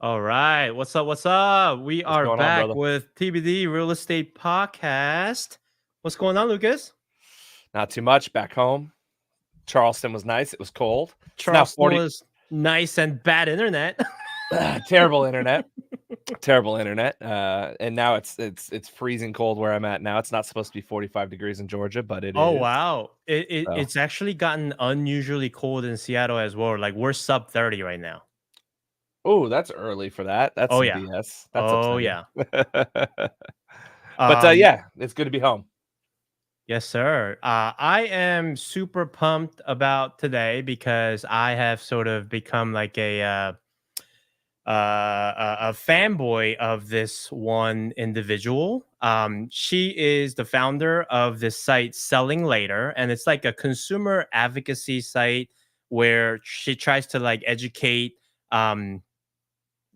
All right. What's up? What's up? We What's are going on, back brother? with TBD Real Estate Podcast. What's going on, Lucas? Not too much. Back home. Charleston was nice. It was cold. It's now Charleston 40. was nice and bad internet. Terrible internet. Terrible internet. And now it's freezing cold where I'm at now. It's not supposed to be 45 degrees in Georgia, but it Oh, is. wow. So. It's actually gotten unusually cold in Seattle as well. Like we're sub 30 right now. Oh, that's early for that. That's Oh, some yeah. BS. That's Oh, upsetting. yeah. But yeah, it's good to be home. Yes, sir. I am super pumped about today because I have sort of become like a fanboy of this one individual. She is the founder of this site Selling Later, and it's like a consumer advocacy site where she tries to like educate um,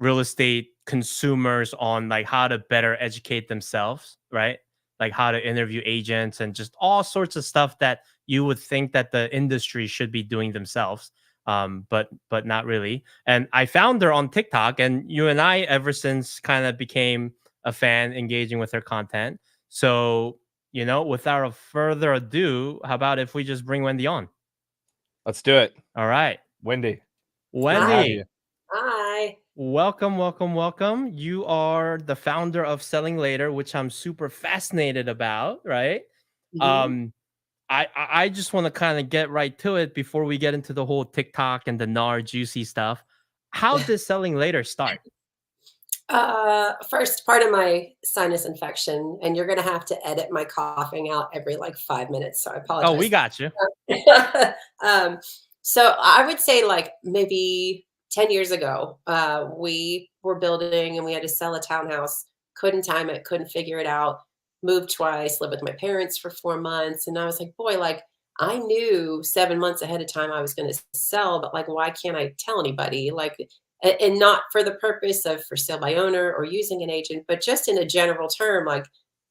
real estate consumers on like how to better educate themselves, right? Like how to interview agents and just all sorts of stuff that you would think that the industry should be doing themselves. But not really. And I found her on TikTok, and you and I ever since kind of became a fan, engaging with her content. So without further ado, how about if we just bring Wendy on? Let's do it. All right, Wendy. Good to have Wendy. you. Hi. Welcome, welcome, welcome. You are the founder of Selling Later, which I'm super fascinated about, right? Mhm. Um, I just want to kind of get right to it before we get into the whole TikTok and the NAR juicy stuff. How did Selling Later start? First part of my sinus infection, and you're gonna have to edit my coughing out every like 5 minutes. So I Oh, we apologize. got you. um, so I would say like maybe 10 years ago, we were building and we had to sell a townhouse. Couldn't time it, couldn't figure it out. Moved twice, lived with my parents for 4 months, and I was like, boy, like I knew 7 months ahead of time I was going to sell, but like, why can't I tell anybody? Like, and not for the purpose of for sale by owner or using an agent, but just in a general term, like,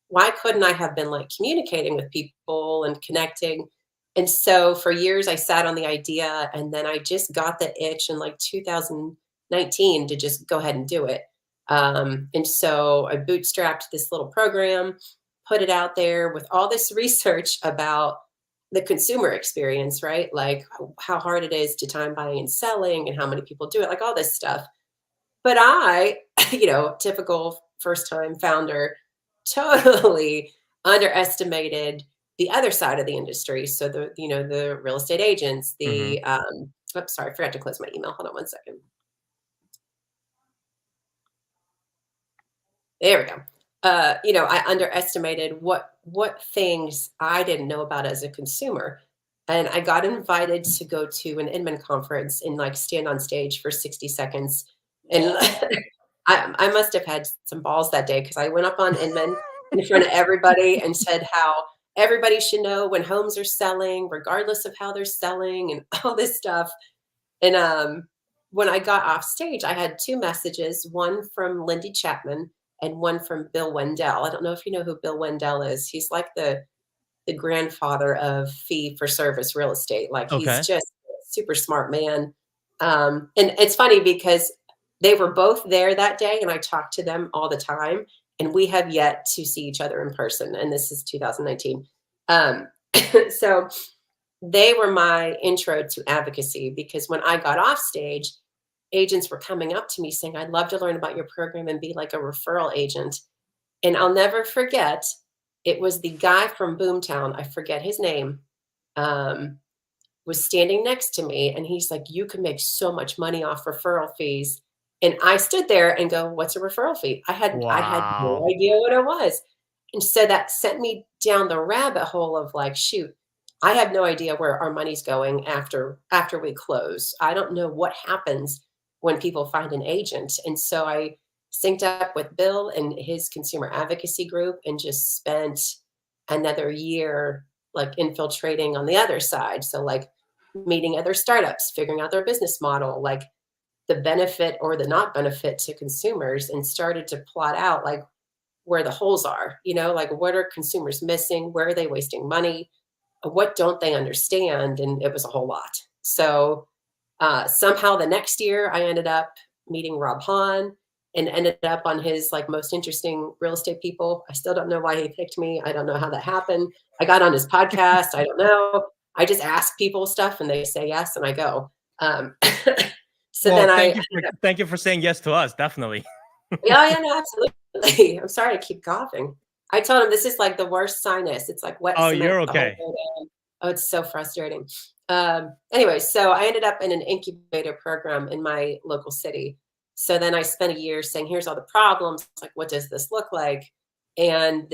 why couldn't I have been like communicating with people and connecting? And so for years I sat on the idea, and then I just got the itch in like 2019 to just go ahead and do it. And so I bootstrapped this little program, put it out there with all this research about the consumer experience, right? Like how hard it is to time buying and selling and how many people do it, like all this stuff. But I, typical first time founder, totally underestimated the other side of the industry. So the real estate agents, Hmm. oops, sorry, I forgot to close my email. Hold on one second. There we go. I underestimated what things I didn't know about as a consumer. And I got invited to go to an Inman conference and like stand on stage for 60 seconds. And I must have had some balls that day because I went up on Inman in front of everybody and said how everybody should know when homes are selling, regardless of how they're selling, and all this stuff. And when I got off stage, I had two messages, one from Lindy Chapman and one from Bill Wendell. I don't know if you know who Bill Wendell is. He's like the grandfather of fee for service real estate. Like he's Okay. just a super smart man. And it's funny because they were both there that day and I talked to them all the time, and we have yet to see each other in person. And this is 2019. Um, so they were my intro to advocacy because when I got off stage, agents were coming up to me saying, I'd love to learn about your program and be like a referral agent. And I'll never forget, it was the guy from Boomtown, I forget his name, um, was standing next to me. And he's like, you can make so much money off referral fees. And I stood there and go, what's a referral fee? I had no Wow. idea what it was. And so that sent me down the rabbit hole of like, shoot, I have no idea where our money's going after we close. I don't know what happens when people find an agent. And so I synced up with Bill and his consumer advocacy group and just spent another year like infiltrating on the other side. So like meeting other startups, figuring out their business model, like the benefit or the not benefit to consumers, and started to plot out like where the holes are, like what are consumers missing? Where are they wasting money? What don't they understand? And it was a whole lot. So somehow the next year I ended up meeting Rob Hahn and ended up on his like most interesting real estate people. I still don't know why he picked me. I don't know how that happened. I got on his podcast. I don't know. I just ask people stuff and they say yes and I go. So Well, then thank you for saying yes to us. Definitely. yeah, no, absolutely. I'm sorry to keep coughing. I told him this is like the worst sinus. It's like wet Oh, cement you're the whole okay. way down. Oh, it's so frustrating. Anyway, so I ended up in an incubator program in my local city. So then I spent a year saying, here's all the problems. Like, what does this look like? And,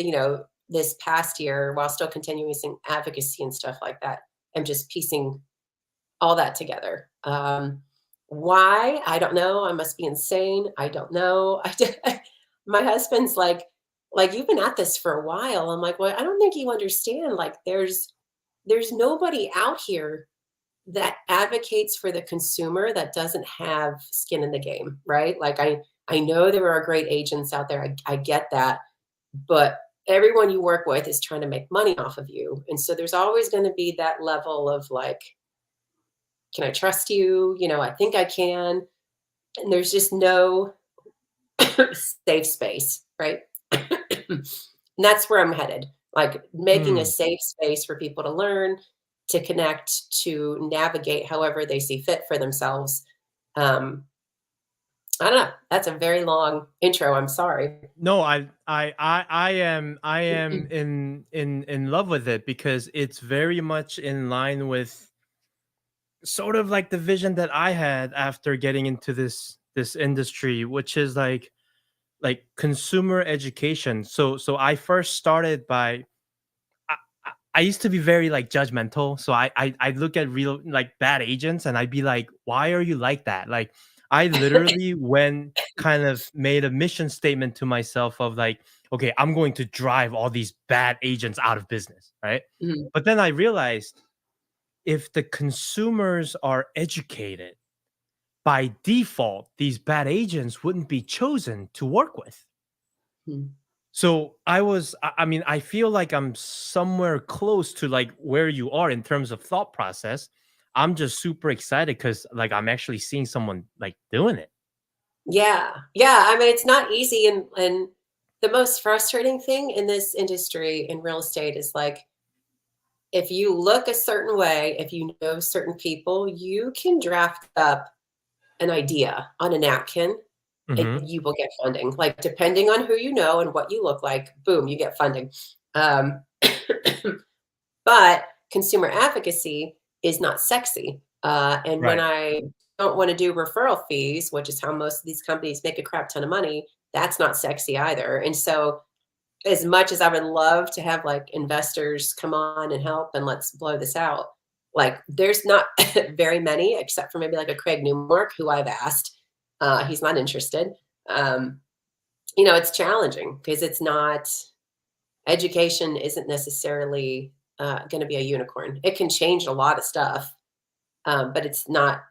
this past year, while still continuing advocacy and stuff like that, I'm just piecing all that together. Why? I don't know. I must be insane. I don't know. My husband's like, you've been at this for a while. I'm like, well, I don't think you understand. Like, there's nobody out here that advocates for the consumer that doesn't have skin in the game, right? Like, I know there are great agents out there. I get that, but everyone you work with is trying to make money off of you, and so there's always going to be that level of like, can I trust you? I think I can. And there's just no safe space, right? And that's where I'm headed. Like making a safe space for people to learn, to connect, to navigate however they see fit for themselves. I don't know. That's a very long intro. I'm sorry. No, I am in love with it because it's very much in line with sort of like the vision that I had after getting into this industry, which is like consumer education. So I first started by I used to be very like judgmental. So I'd look at real like bad agents and I'd be like, why are you like that? Like I literally went kind of made a mission statement to myself of like, okay, I'm going to drive all these bad agents out of business, right? Mhm. But then I realized if the consumers are educated, by default, these bad agents wouldn't be chosen to work with. Mhm. So I mean, I feel like I'm somewhere close to like where you are in terms of thought process. I'm just super excited because like I'm actually seeing someone like doing it. Yeah. Yeah. I mean, it's not easy. And the most frustrating thing in this industry in real estate is like, if you look a certain way, if you know certain people, you can draft up an idea on a napkin and Hmm. you will get funding. Like depending on who you know and what you look like, boom, you get funding. Um, but consumer advocacy is not sexy. And when Right. I don't want to do referral fees, which is how most of these companies make a crap ton of money, that's not sexy either. And so as much as I would love to have like investors come on and help and let's blow this out, like there's not very many except for maybe like a Craig Newmark who I've asked. He's not interested. It's challenging because it's not education isn't necessarily going to be a unicorn. It can change a lot of stuff, but it's not.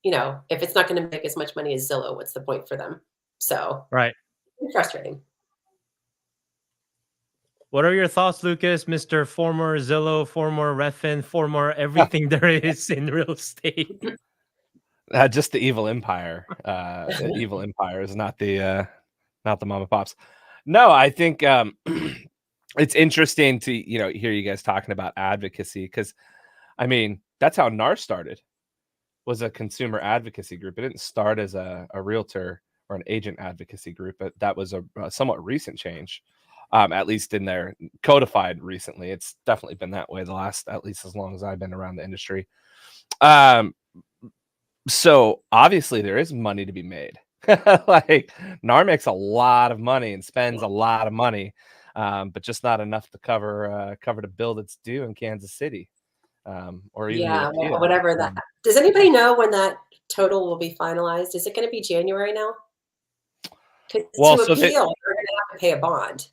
If it's not going to make as much money as Zillow, what's the point for them? So Right. it's frustrating. What are your thoughts, Lucas, Mr. Former Zillow, former Redfin, former everything there is in real estate? Just the evil empire. The evil empire is not the mom and pops. No, I think it's interesting to hear you guys talking about advocacy because I mean that's how NAR started, was a consumer advocacy group. It didn't start as a realtor or an agent advocacy group, but that was a somewhat recent change. At least in their codified recently. It's definitely been that way the last, at least as long as I've been around the industry. So obviously there is money to be made. Like NAR makes a lot of money and spends a lot of money, but just not enough to cover to build its due in Kansas City, or even the Yeah, appeal. whatever that. Does anybody know when that total will be finalized? Is it going to be January now? Because Well, to so appeal, you're going to have to pay a bond.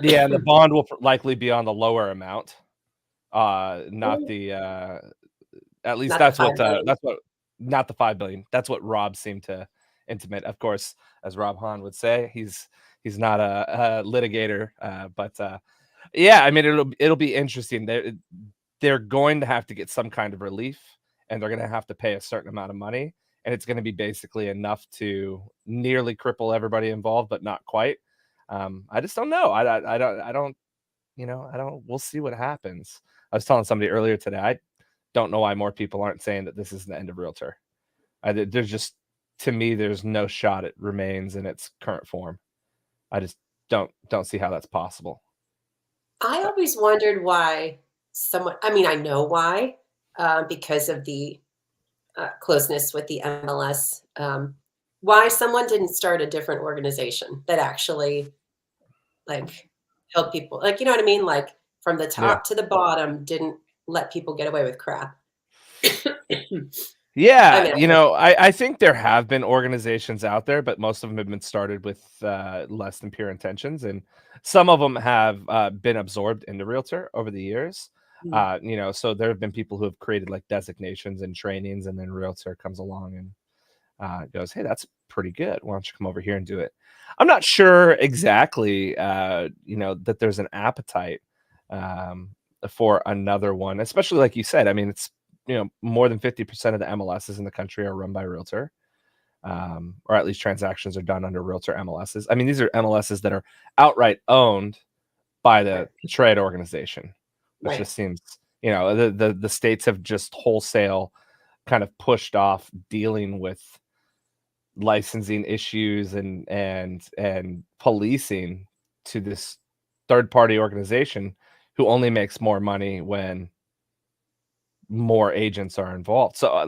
yeah, the bond will likely be on the lower amount, not the at least Not the 5 million. that's what not the 5 billion. That's what Rob seemed to intimate. Of course, as Rob Hahn would say, he's not a litigator, but yeah, I mean it'll be interesting. They're going to have to get some kind of relief, and they're going to have to pay a certain amount of money. and it's going to be basically enough to nearly cripple everybody involved, but not quite. I just don't know. I don't, we'll see what happens. I was telling somebody earlier today, I don't know why more people aren't saying that this is the end of realtor. There's just, to me, there's no shot it remains in its current form. I just don't see how that's possible. I always wondered why I know why, because of the closeness with the MLS, why someone didn't start a different organization that actually like help people. Like, you know what I mean? Like from the top to the bottom, didn't let people get away with crap. Yeah, I think there have been organizations out there, but most of them have been started with less than pure intentions, and some of them have been absorbed into realtor over the years. So there have been people who have created like designations and trainings, and then realtor comes along and goes, "Hey, that's pretty good. Why don't you come over here and do it?" I'm not sure exactly, that there's an appetite for another one, especially like you said. I mean, it's more than 50% of the MLSs in the country are run by realtor, or at least transactions are done under realtor MLSs. I mean, these are MLSs that are outright owned by the trade organization, which just seems, the states have just wholesale kind of pushed off dealing with licensing issues and policing to this third party organization who only makes more money when more agents are involved. So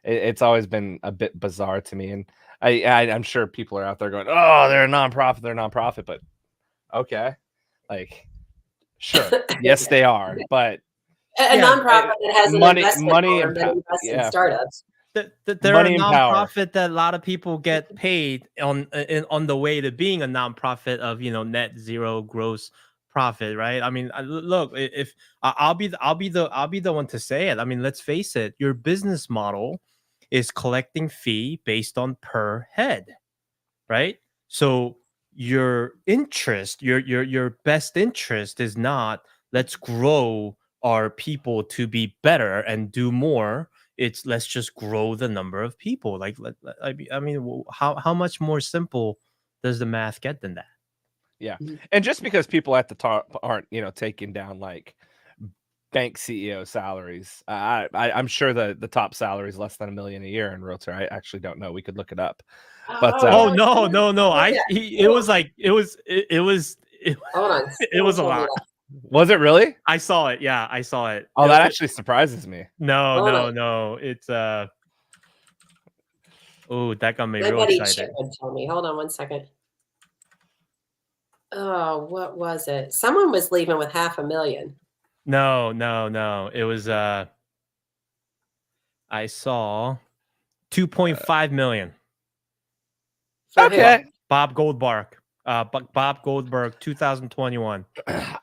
it's always been a bit bizarre to me, and I'm sure people are out there going, "Oh, they're a nonprofit," but okay, like sure, yes they are, but a nonprofit that has an money and that invests in startups. They're a nonprofit that a lot of people get paid on the way to being a nonprofit of net zero gross profit, right? I mean, look, if I'll be the one to say it. I mean, let's face it, your business model is collecting fee based on per head, right? So your interest, your best interest is not let's grow our people to be better and do more. It's let's just grow the number of people. Like, I mean, how much more simple does the math get than that? Yeah. And just because people at the top aren't, taking down like bank CEO salaries, I'm sure the top salary is less than $1 million a year in realtor. I actually don't know. We could look it up. But no. It was Hold on. It was a lot. Was it really? I saw it. Yeah, I saw it. Oh, that actually surprises me. No. It's oh, that got me real excited. Tell me. Hold on one second. Oh, what was it? Someone was leaving with $500,000. No. It was I saw 2.5 million. Okay. Bob Goldberg, 2021.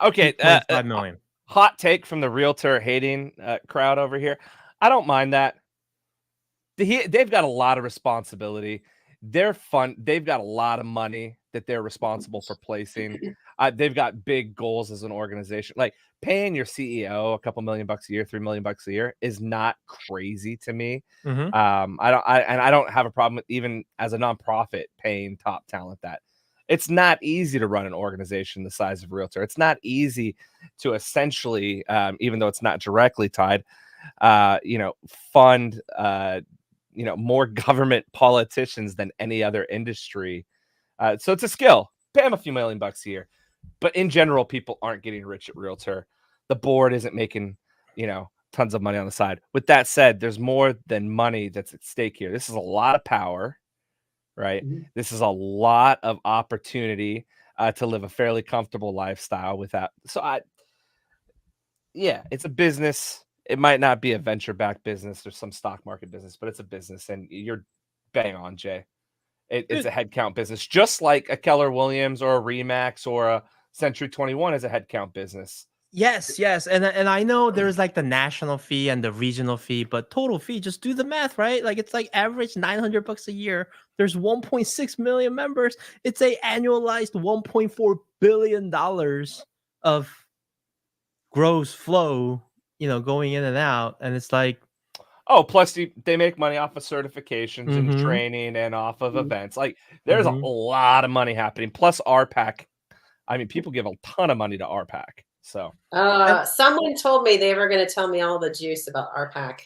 Okay. 2.5 million. Hot take from the realtor hating crowd over here. I don't mind that. They've got a lot of responsibility. They're fun. They've got a lot of money that they're responsible for placing. They've got big goals as an organization. Like paying your CEO a couple $1 million a year, $3 million a year is not crazy to me. I don't have a problem with, even as a nonprofit, paying top talent that. It's not easy to run an organization the size of realtor. It's not easy to essentially, even though it's not directly tied, fund more government politicians than any other industry. So it's a skill. Pay them a few $1 million a year. But in general, people aren't getting rich at realtor. The board isn't making, tons of money on the side. With that said, there's more than money that's at stake here. This is a lot of power, right? This is a lot of opportunity to live a fairly comfortable lifestyle without. It's a business. It might not be a venture-backed business or some stock market business, but it's a business, and you're bang on, Jay. It's a headcount business, just like a Keller Williams or a Remax or a Century 21 is a headcount business. Yes, and I know there's like the national fee and the regional fee, but total fee, just do the math, right? Like it's like average $900 a year. There's 1.6 million members. It's a annualized $1.4 billion of gross flow, going in and out, and it's like, Oh, plus they make money off of certifications and Mm-hmm. training and off of Mm. events. Like there's a Mm-hmm. lot of money happening. Plus RPAC. I mean, people give a ton of money to RPAC. So And Someone told me they were going to tell me all the juice about RPAC.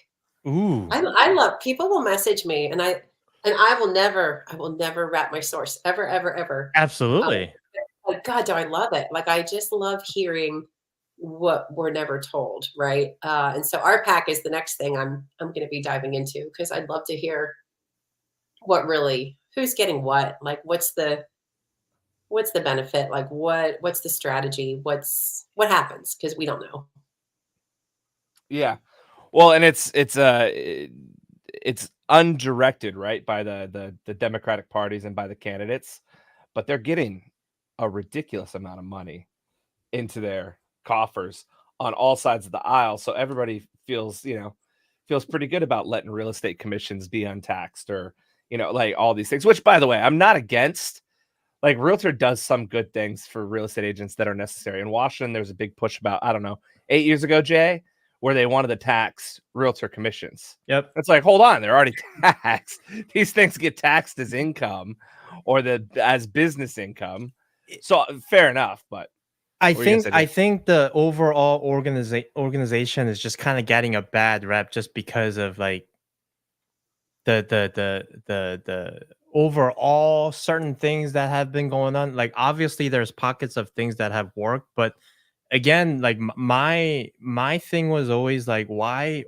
ooh, I love people will message me, and I will never wrap my source ever, ever, ever. absolutely. Like, God, do I love it? Like, I just love hearing what we're never told, right? And so RPAC is the next thing I'm going to be diving into, because I'd love to hear who's getting what, like what's the benefit, like what's the strategy, what happens, because we don't know. yeah. Well, and it's undirected, right, by the Democratic parties and by the candidates, but they're getting a ridiculous amount of money into their coffers on all sides of the aisle. So everybody feels pretty good about letting real estate commissions be untaxed, or like all these things. Which, by the way, I'm not against. Like Realtor does some good things for real estate agents that are necessary. In Washington, there's a big push about, I don't know, 8 years ago, Jay, where they wanted to tax realtor commissions. Yep. It's like, hold on, they're already taxed. These things get taxed as income or as business income. So fair enough, but I what were you gonna think say, I Jay? think the overall organization is just kind of getting a bad rep just because of like the overall certain things that have been going on. Like obviously there's pockets of things that have worked, but again, like my thing was always like, why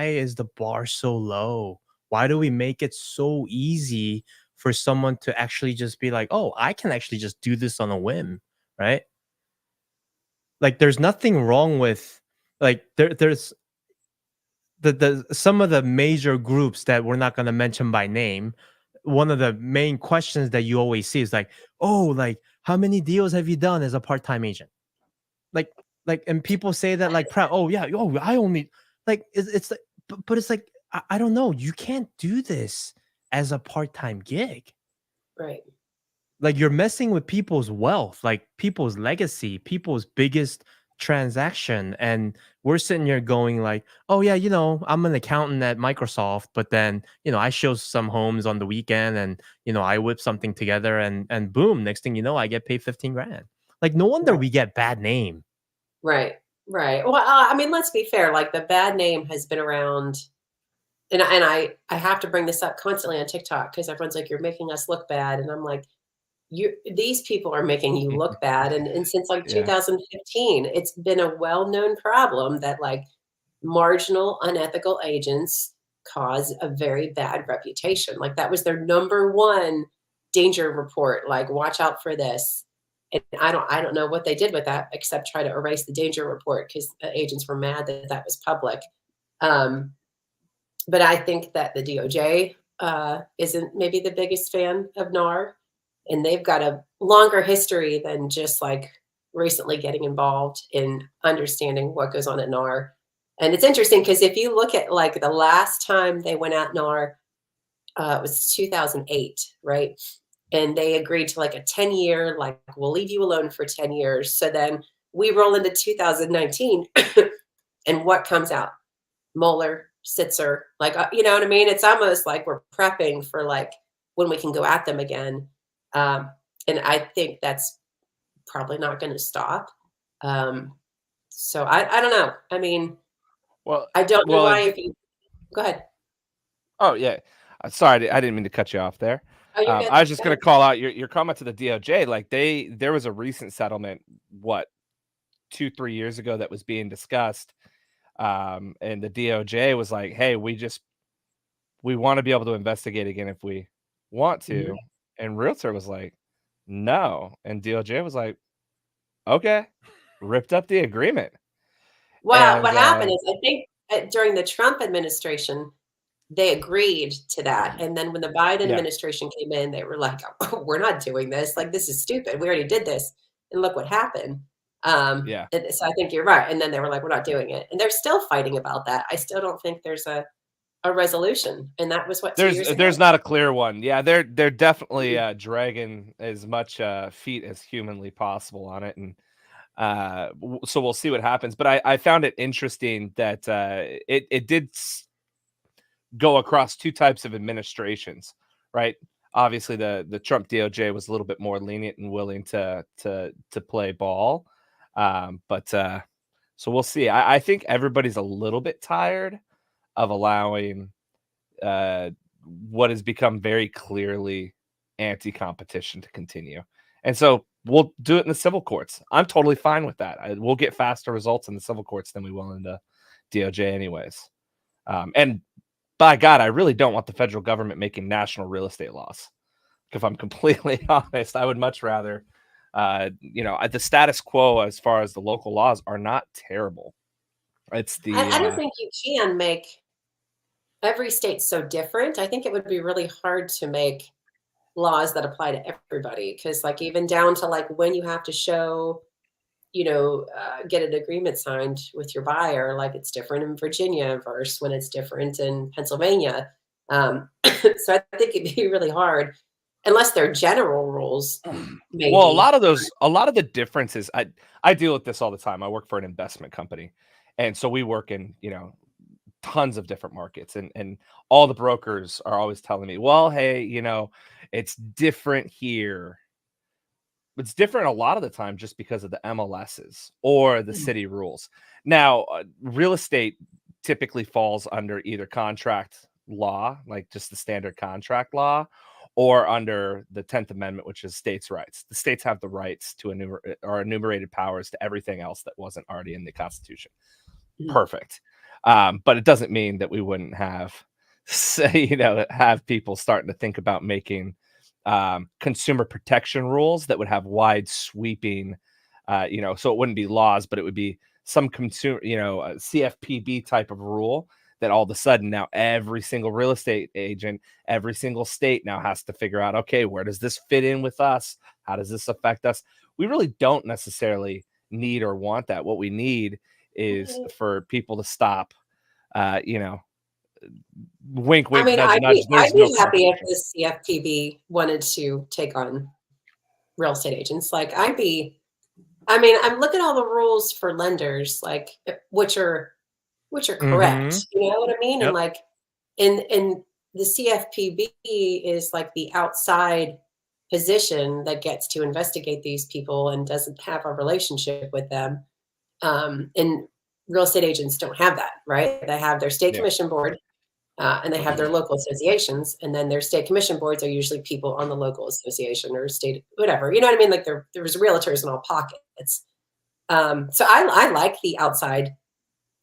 is the bar so low? Why do we make it so easy for someone to actually just be like, oh, I can actually just do this on a whim, right? Like there's nothing wrong with like there's the some of the major groups that we're not going to mention by name. One of the main questions that you always see is like, oh, like how many deals have you done as a part-time agent? like and people say that like proud, oh yeah, oh I only like it's like, but it's like I don't know, you can't do this as a part-time gig. Right. Like you're messing with people's wealth, like people's legacy, people's biggest transaction. And we're sitting here going like, oh yeah, I'm an accountant at Microsoft, but then, I show some homes on the weekend and, I whip something together and boom, next thing you know, I get paid 15 grand. Like no wonder Right. we get bad name. Right. Right. Well, I mean, let's be fair. Like the bad name has been around, and I have to bring this up constantly on TikTok because everyone's like, "You're making us look bad," and I'm like, these people are making you look bad." And since like Yeah. 2015, it's been a well-known problem that like marginal, unethical agents cause a very bad reputation. Like that was their number one danger report. Like, watch out for this. And I don't know what they did with that except try to erase the danger report because the agents were mad that that was public. Um, but I think that the DOJ isn't maybe the biggest fan of NAR, and they've got a longer history than just like recently getting involved in understanding what goes on at NAR. And it's interesting because if you look at like the last time they went at NAR, it was 2008, right? And they agreed to like a 10-year, like we'll leave you alone for 10 years. So then we roll into 2019, and what comes out? Mueller, Sitzer, like, you know what I mean? It's almost like we're prepping for like when we can go at them again. And I think that's probably not going to stop. So I don't know. I mean, Well, I don't know well, why. If you go ahead. oh yeah. Sorry, I didn't mean to cut you off there. Oh, you're good. I was just Go going ahead. to call out your comment to the DOJ. Like there was a recent settlement, what, 2-3 years ago that was being discussed, and the DOJ was like, "Hey, we want to be able to investigate again if we want Mhm. to," and Realtor was like, "No," and DOJ was like, "Okay," ripped up the agreement, Well, and what happened is I think during the Trump administration, they agreed to that. And then when the Biden yeah, administration came in, they were like, "Oh, we're not doing this. Like, this is stupid. We already did this. And look what happened." yeah. And so I think you're right. And then they were like, "We're not doing it." And they're still fighting about that. I still don't think there's a resolution. And that was what, 2 years ago? There's not a clear one. Yeah, they're definitely dragging as much feet as humanly possible on it, and so we'll see what happens. But I found it interesting that it did go across two types of administrations, right? Obviously, the Trump DOJ was a little bit more lenient and willing to play ball, but so we'll see. I think everybody's a little bit tired of allowing what has become very clearly anti-competition to continue, and so we'll do it in the civil courts. I'm totally fine with that. We'll get faster results in the civil courts than we will in the DOJ, anyways. And by God, I really don't want the federal government making national real estate laws. If I'm completely honest, I would much rather, the status quo as far as the local laws are not terrible. It's the I don't think you can make every state so different. I think it would be really hard to make laws that apply to everybody, because like even down to like when you have to show, get an agreement signed with your buyer, like it's different in Virginia versus when it's different in Pennsylvania. So I think it'd be really hard unless they're general rules. Maybe. Well, a lot of the differences, I deal with this all the time. I work for an investment company, and so we work in tons of different markets, and all the brokers are always telling me, well, hey, it's different here. It's different a lot of the time just because of the MLSs or the city rules. Now, real estate typically falls under either contract law, like just the standard contract law, or under the 10th Amendment, which is states' rights. The states have the rights to enumerated powers to everything else that wasn't already in the Constitution. Perfect. But it doesn't mean that we wouldn't have people starting to think about making consumer protection rules that would have wide sweeping, so it wouldn't be laws, but it would be some consumer, a CFPB type of rule that all of a sudden now every single real estate agent, every single state now has to figure out, okay, where does this fit in with us? How does this affect us? We really don't necessarily need or want that. What we need is for people to stop, wink, wink, nudge, nudge. I'd be happy if the CFPB wanted to take on real estate agents. Like I'm looking at all the rules for lenders, like which are correct. You know what I mean? Yep. And like, and the CFPB is like the outside position that gets to investigate these people and doesn't have a relationship with them. And real estate agents don't have that, right? They have their state commission board, and they have their local associations, and then their state commission boards are usually people on the local association or state, whatever. You know what I mean? Like there's realtors in all pockets. So I like the outside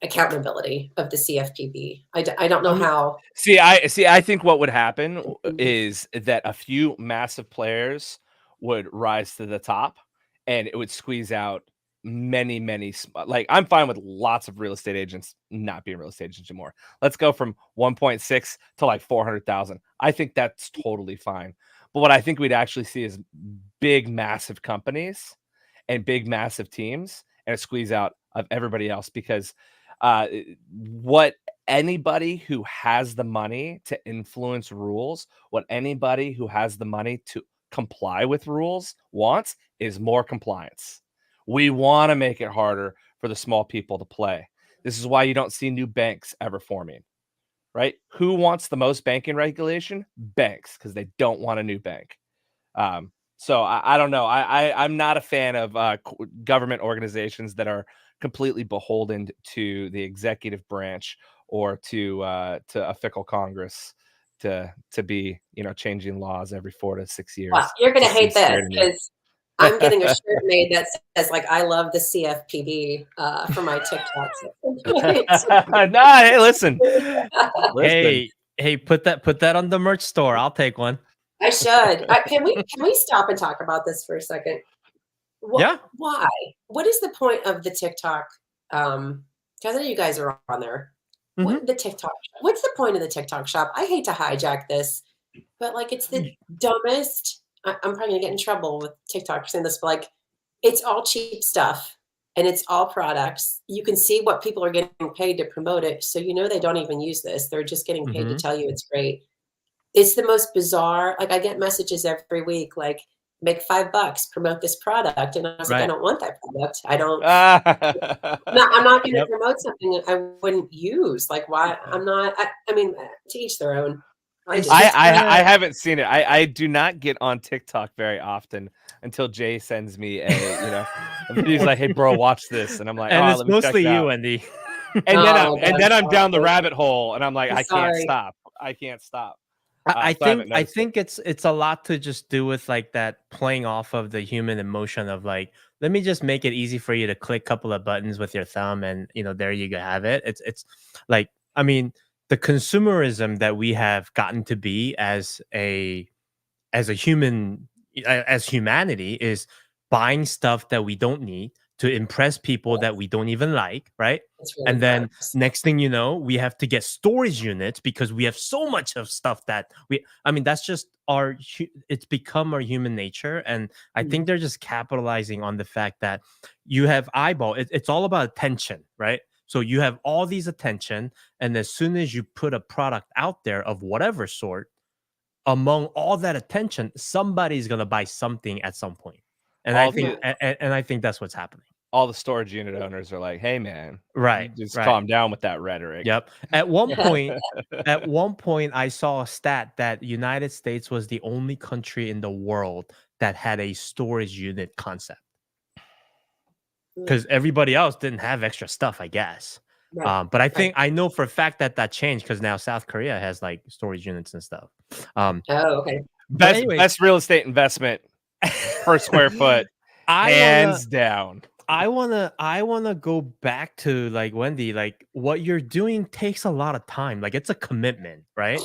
accountability of the CFPB. I don't know how. I think what would happen is that a few massive players would rise to the top, and it would squeeze out many, like I'm fine with lots of real estate agents not being real estate agents anymore. Let's go from 1.6 to like 400,000. I think that's totally fine. But what I think we'd actually see is big, massive companies and big, massive teams and a squeeze out of everybody else, because what anybody who has the money to influence rules, what anybody who has the money to comply with rules wants is more compliance. We want to make it harder for the small people to play. This is why you don't see new banks ever forming, right? Who wants the most banking regulation? Banks, because they don't want a new bank. So I don't know. I'm not a fan of government organizations that are completely beholden to the executive branch or to a fickle Congress to be changing laws every 4 to 6 years. Well, you're gonna hate this because I'm getting a shirt made that says like I love the CFPB for my TikToks. No, hey, listen. Hey, put that on the merch store. I'll take one. I should. Can we stop and talk about this for a second? Yeah. Why? What is the point of the TikTok? Because I know you guys are on there. The TikTok. What's the point of the TikTok shop? I hate to hijack this, but like it's the dumbest. I'm probably gonna get in trouble with TikTok for saying this, but like it's all cheap stuff and it's all products. You can see what people are getting paid to promote it, so they don't even use this. They're just getting paid to tell you it's great. It's the most bizarre. Like I get messages every week, like make $5, promote this product. And I was like, I don't want that product. I'm not going to Yep. promote something that I wouldn't use. Like, why? I mean, to each their own. I haven't seen it. I do not get on TikTok very often until Jay sends me he's like, hey bro, watch this. And I'm like, And oh, it's let me check mostly it you, out. Wendy. And then I'm down the rabbit hole and I'm like, I'm I can't sorry. stop. I can't stop. I So think it's a lot to just do with like that playing off of the human emotion of like, let me just make it easy for you to click a couple of buttons with your thumb and there you go, have it. It's like, I mean, the consumerism that we have gotten to be as a human, as humanity, is buying stuff that we don't need to impress people that we don't even like, right? It's really And then gross. next thing you know, we have to get storage units because we have so much of stuff that that's just it's become our human nature. And I think they're just capitalizing on the fact that you have it's all about attention, right? So you have all these attention, and as soon as you put a product out there of whatever sort, among all that attention, somebody's gonna buy something at some point. And I think that's what's happening. all the storage unit owners are like, hey man, Right. just calm down with that rhetoric. Yep. At one point, I saw a stat that United States was the only country in the world that had a storage unit concept. Because everybody else didn't have extra stuff, I guess. Right. But I know for a fact that changed because now South Korea has like storage units and stuff. Okay. Best real estate investment per square foot, hands down. I wanna go back to like Wendy, like what you're doing takes a lot of time. Like it's a commitment, right?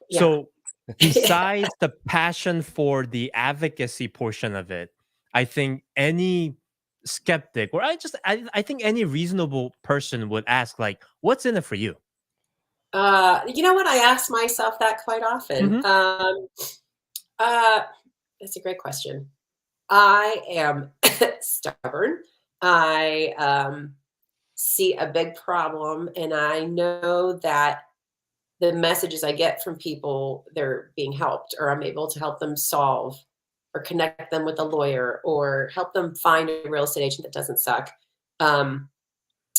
Yeah. So besides the passion for the advocacy portion of it, I think any skeptic, or I think any reasonable person would ask, like, what's in it for you? You know what? I ask myself that quite often. That's a great question. I am stubborn. I see a big problem, and I know that the messages I get from people, they're being helped, or I'm able to help them solve, or connect them with a lawyer, or help them find a real estate agent that doesn't suck. And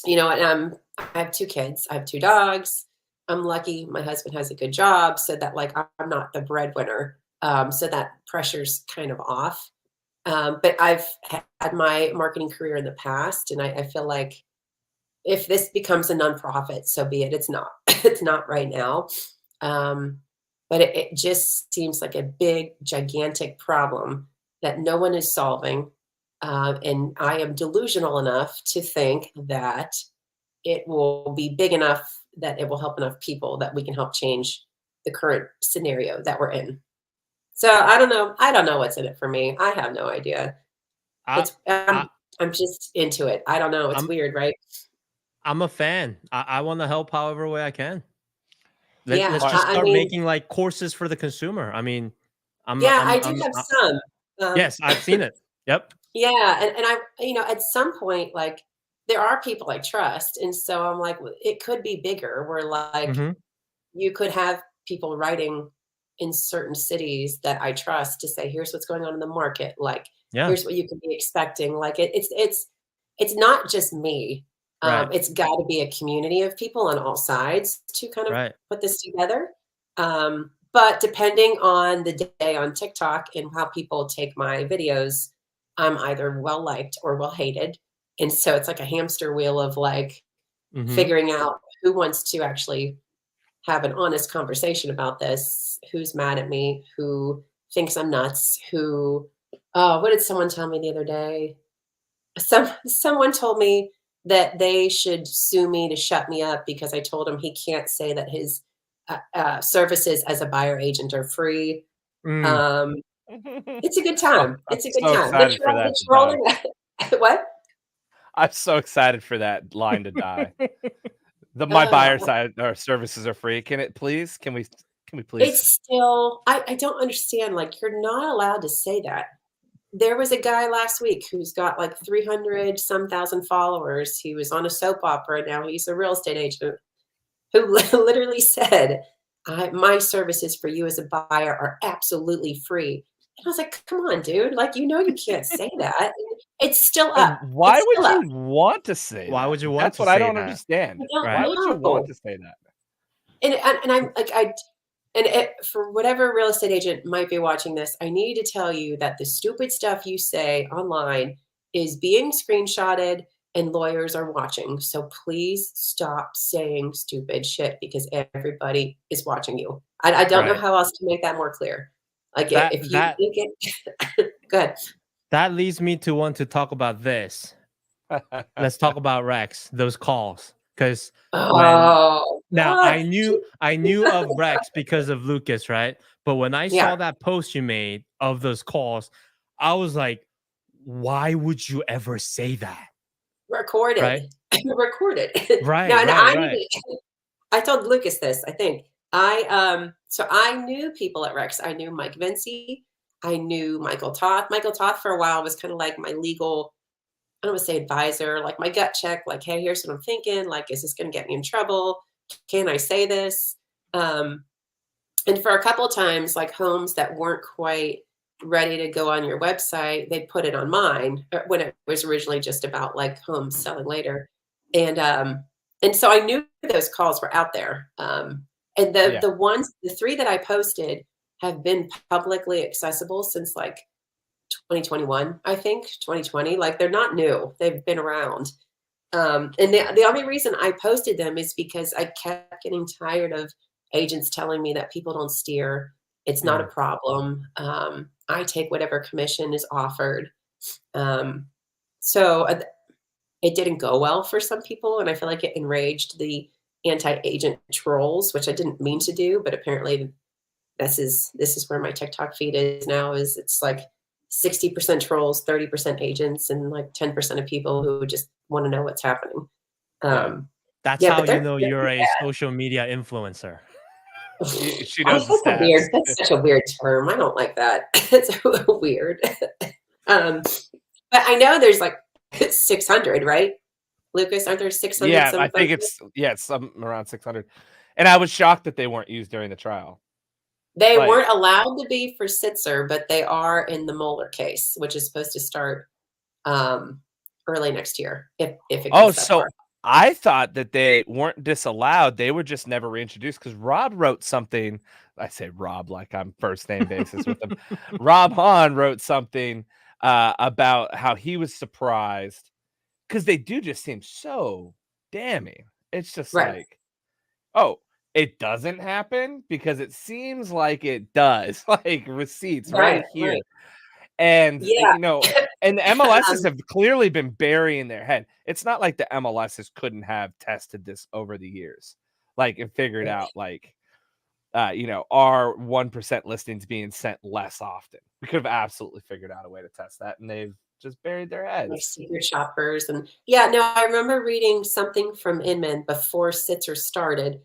I have 2 kids. I have 2 dogs. I'm lucky my husband has a good job, so that like I'm not the breadwinner. So that pressure's kind of off. But I've had my marketing career in the past, and I feel like if this becomes a nonprofit, so be it. It's not. It's not right now. But it just seems like a big, gigantic problem that no one is solving. And I am delusional enough to think that it will be big enough that it will help enough people that we can help change the current scenario that we're in. So I don't know. I don't know what's in it for me. I have no idea. I'm just into it. I don't know. It's weird, right? I'm a fan. I want to help however way I can. Yeah, Let's just start making like courses for the consumer. I mean, I do have some. Yes, I've seen it. Yep. Yeah, and I, at some point, like there are people I trust, and so I'm like, it could be bigger. Where like you could have people writing in certain cities that I trust to say, here's what's going on in the market. Like, here's what you can be expecting. Like it's not just me. Right. It's got to be a community of people on all sides to kind of put this together. But depending on the day on TikTok and how people take my videos, I'm either well liked or well hated. And so it's like a hamster wheel of like figuring out who wants to actually have an honest conversation about this, who's mad at me, who thinks I'm nuts, what did someone tell me the other day? Someone told me that they should sue me to shut me up because I told him he can't say that his services as a buyer agent are free. It's a good time. It's a good time. Excited for that. What? I'm so excited for that line to die. My buyer side or services are free. Can we please? It's still, I don't understand. Like, you're not allowed to say that. There was a guy last week who's got like 300 some thousand followers. He was on a soap opera. Now he's a real estate agent who literally said, my services for you as a buyer are absolutely free. And I was like, come on, dude. Like, you can't say that. And it's still And up. why It's would still up. you want to say Why that? would you want That's to what I say don't that? I understand. don't Why Right. would you want know. to say that? And I'm like, and for whatever real estate agent might be watching this, I need to tell you that the stupid stuff you say online is being screenshotted and lawyers are watching. So please stop saying stupid shit because everybody is watching you. I don't know Right. how else to make that more clear. Like That if you that think it, go ahead. that leads me to want to talk about this. Let's talk about Rex, those calls. Because when Oh now God. I knew of Rex because of Lucas, right? But when I Yeah, saw that post you made of those calls, I was like, why would you ever say that? Right? recorded. Recorded. No, Right, and right, I right. knew I told Lucas this, I think. So I knew people at Rex. I knew Mike Vinci. I knew Michael Toth. Michael Toth for a while was kind of like my legal, I don't want to say advisor, like my gut check, like, hey, here's what I'm thinking. Like, is this going to get me in trouble? Can I say this? Um, and for a couple of times, like homes that weren't quite ready to go on your website, they put it on mine when it was originally just about like homes selling later. And so I knew those calls were out there. And Yeah. the three that I posted have been publicly accessible since like 2021, I think 2020. Like they're not new; they've been around. And the only reason I posted them is because I kept getting tired of agents telling me that people don't steer. It's not a Mm. problem. I take whatever commission is offered. Um, so it didn't go well for some people, and I feel like it enraged the anti-agent trolls, which I didn't mean to do, but apparently this is where my TikTok feed is now. Is it's like 60% trolls, 30% agents, and like 10% of people who just want to know what's happening. Yeah. Um, That's yeah, how but you they're know pretty you're a bad. social media influencer. She knows the stats. That's such a weird term. I don't like that. It's weird. Um, but I know there's like 600, right? Lucas, aren't there 600 Yeah, some I of them? think it's some around 600. And I was shocked that they weren't used during the trial. They Like, weren't allowed to be for Sitzer, but they are in the Moeller case, which is supposed to start um, early next year if it oh, gets that so far. I thought that they weren't disallowed. They were just never reintroduced because Rob wrote something. I say Rob like I'm first name basis with him. Rob Hahn wrote something about how he was surprised because they do just seem so damning. It's just Right, like, oh, it doesn't happen because it seems like it does. Like receipts right right, here. right. And, Yeah. and the MLSs um, have clearly been burying their head. It's not like the MLSs couldn't have tested this over the years, like, and figured out, like, are 1% listings being sent less often? We could have absolutely figured out a way to test that, and they've just buried their like heads. secret shoppers and yeah, no, I remember reading something from Inman before Sitzer started,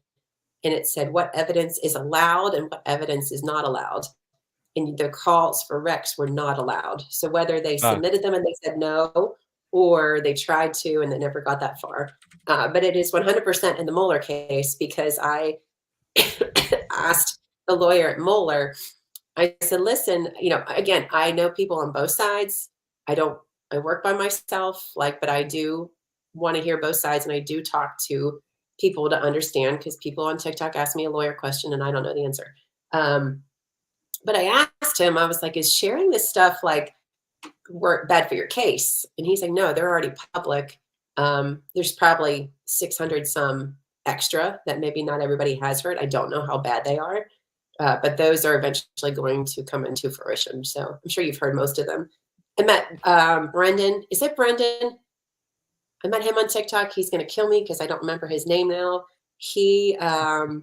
and it said what evidence is allowed and what evidence is not allowed. And the calls for Rex were not allowed. So whether they Uh, submitted them and they said no, or they tried to and they never got that far. But it is 100% in the Mueller case because I asked the lawyer at Mueller, I said, listen, again, I know people on both sides. I don't, I work by myself, but I do want to hear both sides and I do talk to people to understand because people on TikTok ask me a lawyer question and I don't know the answer. But I asked him, I was like, is sharing this stuff like work bad for your case? And he's like, no, they're already public. There's probably 600 some extra that maybe not everybody has heard. I don't know how bad they are, but those are eventually going to come into fruition. So I'm sure you've heard most of them. I met Brendan. Is it Brendan? I met him on TikTok. He's going to kill me because I don't remember his name now. He hopped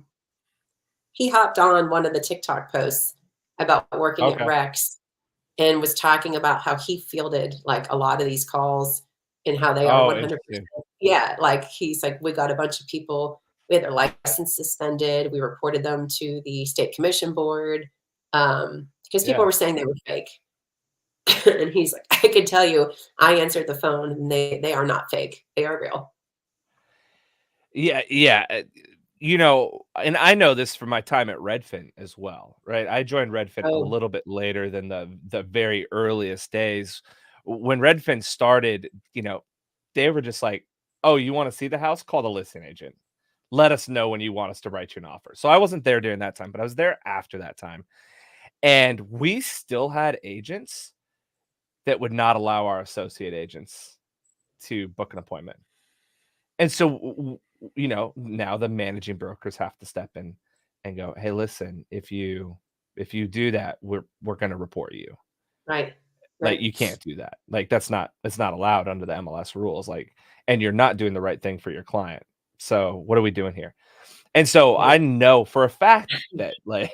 on one of the TikTok posts about working at okay. Rex and was talking about how he fielded like a lot of these calls and how they are Oh, 100%. interesting. Yeah, like he's like, we got a bunch of people, we had their license suspended. We reported them to the state commission board because people Yeah. were saying they were fake. And he's like, I can tell you, I answered the phone and they are not fake. They are real. Yeah. and I know this from my time at Redfin as well, right? I joined Redfin a Oh, little bit later than the very earliest days. When Redfin started, they were just like, "Oh, you want to see the house? Call the listing agent. Let us know when you want us to write you an offer." So I wasn't there during that time, but I was there after that time. And we still had agents that would not allow our associate agents to book an appointment. And so, now the managing brokers have to step in and go, "Hey, listen, if you do that, we're going to report you. right, Like, right. you can't do that. Like, it's not allowed under the MLS rules. Like, and you're not doing the right thing for your client. So what are we doing here?" And so Right. I know for a fact that like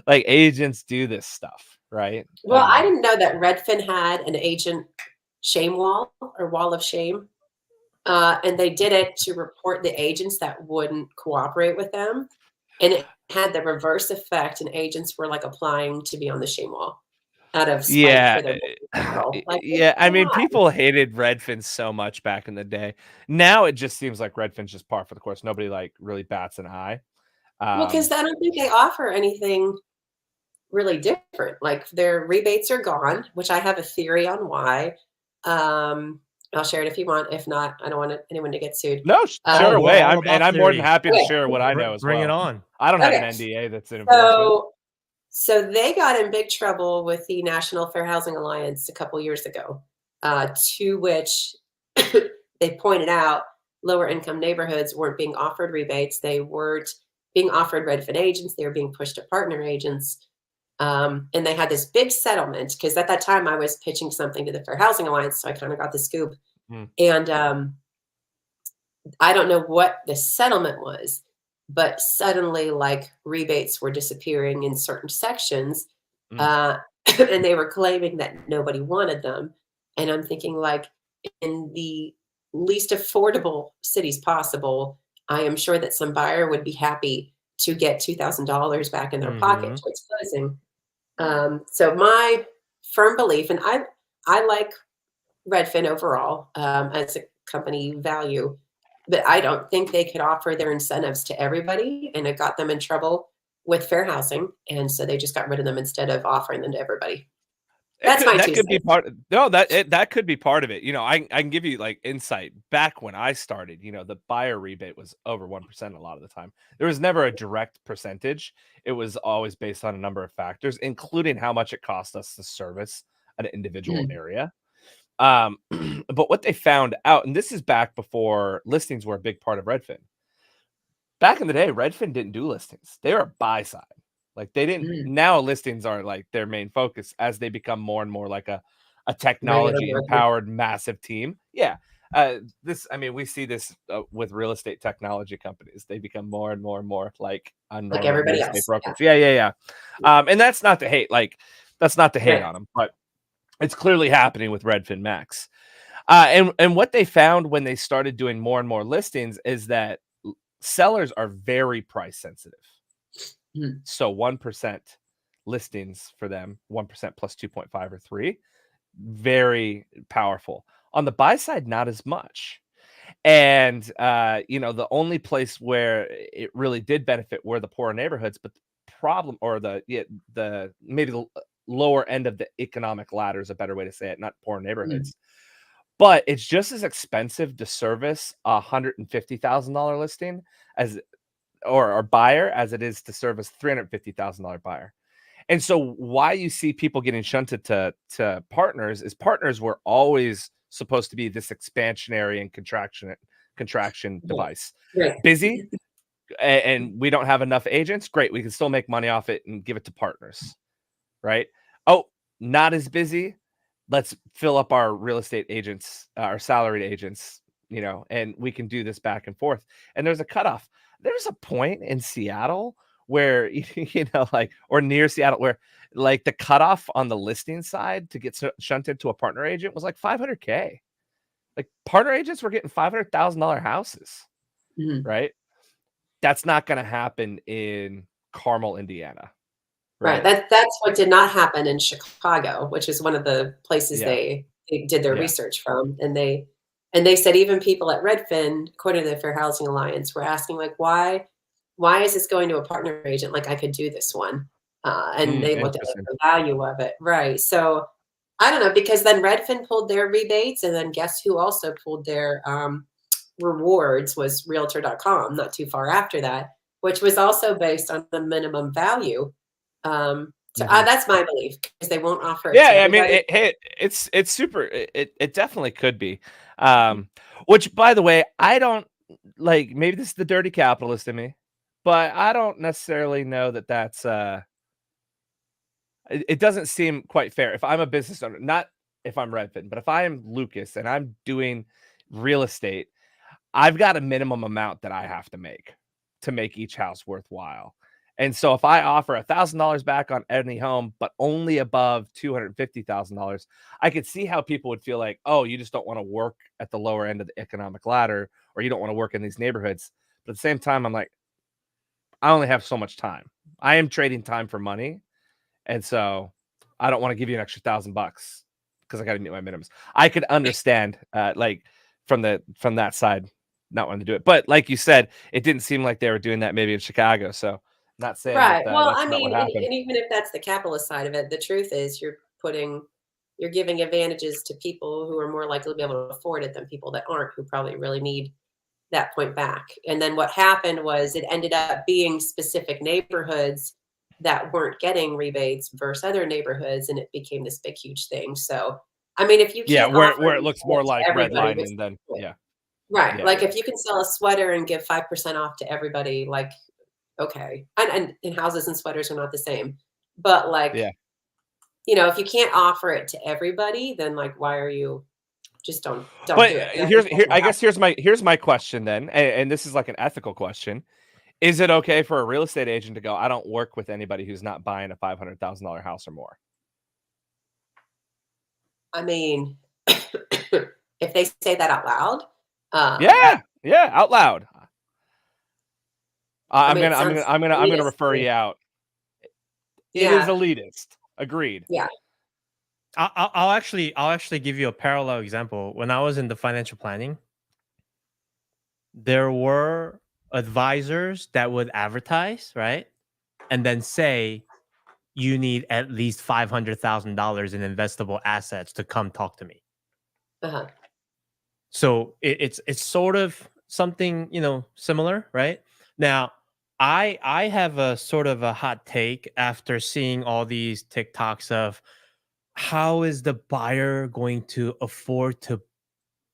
like agents do this stuff, right? Well, I didn't know that Redfin had an agent shame wall or wall of shame. And they did it to report the agents that wouldn't cooperate with them. And it had the reverse effect, and agents were like applying to be on the shame wall out of spite Yeah, for their business model. Like, yeah, I come mean, on. people hated Redfin so much back in the day. Now it just seems like Redfin's just par for the course. Nobody, like, really bats an eye. Well, because Um, I don't think they offer anything really different. Like their rebates are gone, which I have a theory on why. Um, I'll share it if you want. If not, I don't want anyone to get sued. no, Oh, share Um, we're away. all about I'm more than theory. happy to okay. share what I know as Bring it well. on. I don't have an Okay. NDA that's enforceable. So they got in big trouble with the National Fair Housing Alliance a couple years ago, to which they pointed out lower income neighborhoods weren't being offered rebates. They weren't being offered Redfin agents. They were being pushed to partner agents. And they had this big settlement because at that time I was pitching something to the Fair Housing Alliance. So I kind of got the scoop. Mm, And I don't know what the settlement was, but suddenly like rebates were disappearing in certain sections, mm. uh, and they were claiming that nobody wanted them. And I'm thinking like in the least affordable cities possible, I am sure that some buyer would be happy to get $2,000 back in their pocket Mhm. towards closing. So my firm belief, and I like Redfin overall as a company value, but I don't think they could offer their incentives to everybody, and it got them in trouble with fair housing, and so they just got rid of them instead of offering them to everybody. That's my That two could be cents. part no, that could be part of it. I can give you, like, insight. Back when I started, the buyer rebate was over 1% a lot of the time. There was never a direct percentage. It was always based on a number of factors, including how much it cost us to service an individual Mm, area. Um, but what they found out, and this is back before listings were a big part of Redfin. Back in the day, Redfin didn't do listings. They were a buy side. Like, they didn't mm. now listings are, like, their main focus as they become more and more like a Regular technology market, empowered massive team. Yeah. We see this, with real estate technology companies. They become more and more and more like a like normal real everybody estate else. Yeah. brokerage. Yeah, yeah, yeah. And that's not to hate, that's not to hate Right. on them, but it's clearly happening with Redfin Max. And what they found when they started doing more and more listings is that sellers are very price sensitive. Mm, So 1% listings for them, 1% plus 2.5 or 3, very powerful. On the buy side, not as much. And the only place where it really did benefit were the poorer neighborhoods, but the problem or the maybe the lower end of the economic ladder is a better way to say it, not poor mm. neighborhoods. But it's just as expensive to service $150,000 listing as or buyer as it is to service $350,000 buyer. And so why you see people getting shunted to partners is partners were always supposed to be this expansionary and contraction Yeah. device. Right. Busy and we don't have enough agents, great, we can still make money off it and give it to partners, right? Oh, not as busy. Let's fill up our real estate agents, our salaried agents, and we can do this back and forth. And there's a cutoff. There's a point in Seattle where, or near Seattle, where like the cutoff on the listing side to get shunted to a partner agent was like 500K. Like partner agents were getting $500,000 houses, Mhm. right? That's not going to happen in Carmel, Indiana, Right. right? That's what did not happen in Chicago, which is one of the places Yeah, they did their yeah. research from, and they said even people at Redfin, according to the Fair Housing Alliance, were asking like, why why is this going to a partner agent? Like, I could do this one. And they looked at like, Interesting. the value of it. Right. So I don't know, because then Redfin pulled their rebates, and then guess who also pulled their rewards was realtor.com not too far after that, which was also based on the minimum value. That's my belief, because they won't offer it to Yeah, I mean, everybody. it's super. It definitely could be. Which, by the way, I don't like. Maybe this is the dirty capitalist in me, but I don't necessarily know that that's. It doesn't seem quite fair. If I'm a business owner, not if I'm Redfin, but if I am Lucas and I'm doing real estate, I've got a minimum amount that I have to make each house worthwhile. And so if I offer $1,000 back on any home, but only above $250,000, I could see how people would feel like, oh, you just don't want to work at the lower end of the economic ladder, or you don't want to work in these neighborhoods. But at the same time, I'm like, I only have so much time. I am trading time for money. And so I don't want to give you an extra $1,000 because I got to meet my minimums. I could understand like from that side not wanting to do it. But like you said, it didn't seem like they were doing that maybe in Chicago. So not saying that Right. Well, that's I not what mean, happened. and even if that's the capitalist side of it, the truth is you're giving advantages to people who are more likely to be able to afford it than people that aren't, who probably really need that point back. And then what happened was it ended up being specific neighborhoods that weren't getting rebates versus other neighborhoods, and it became this big, huge thing. So, I mean, if you Yeah, can't offer where it it and looks sell more it to like everybody, redlining than yeah. right? Yeah, Like, yeah. if you can sell a sweater and give 5% off to everybody, like, okay. And houses and sweaters are not the same, but like, Yeah. if you can't offer it to everybody, then like, why are you just don't But do it. And I think that's what I guess here's my question then, and this is like an ethical question. Is it okay for a real estate agent to go, I don't work with anybody who's not buying a $500,000 house or more? I mean, if they say that out loud, Yeah, yeah, out loud. I mean, it sounds I'm gonna elitist to refer me. you out. It is Yeah, elitist. Agreed. yeah, I'll actually give you a parallel example. When I was in the financial planning, there were advisors that would advertise, right? And then say you need at least $500,000 in investable assets to come talk to me. uh-huh. So it's sort of something, similar, right? Now, I have a sort of a hot take after seeing all these TikToks of how is the buyer going to afford to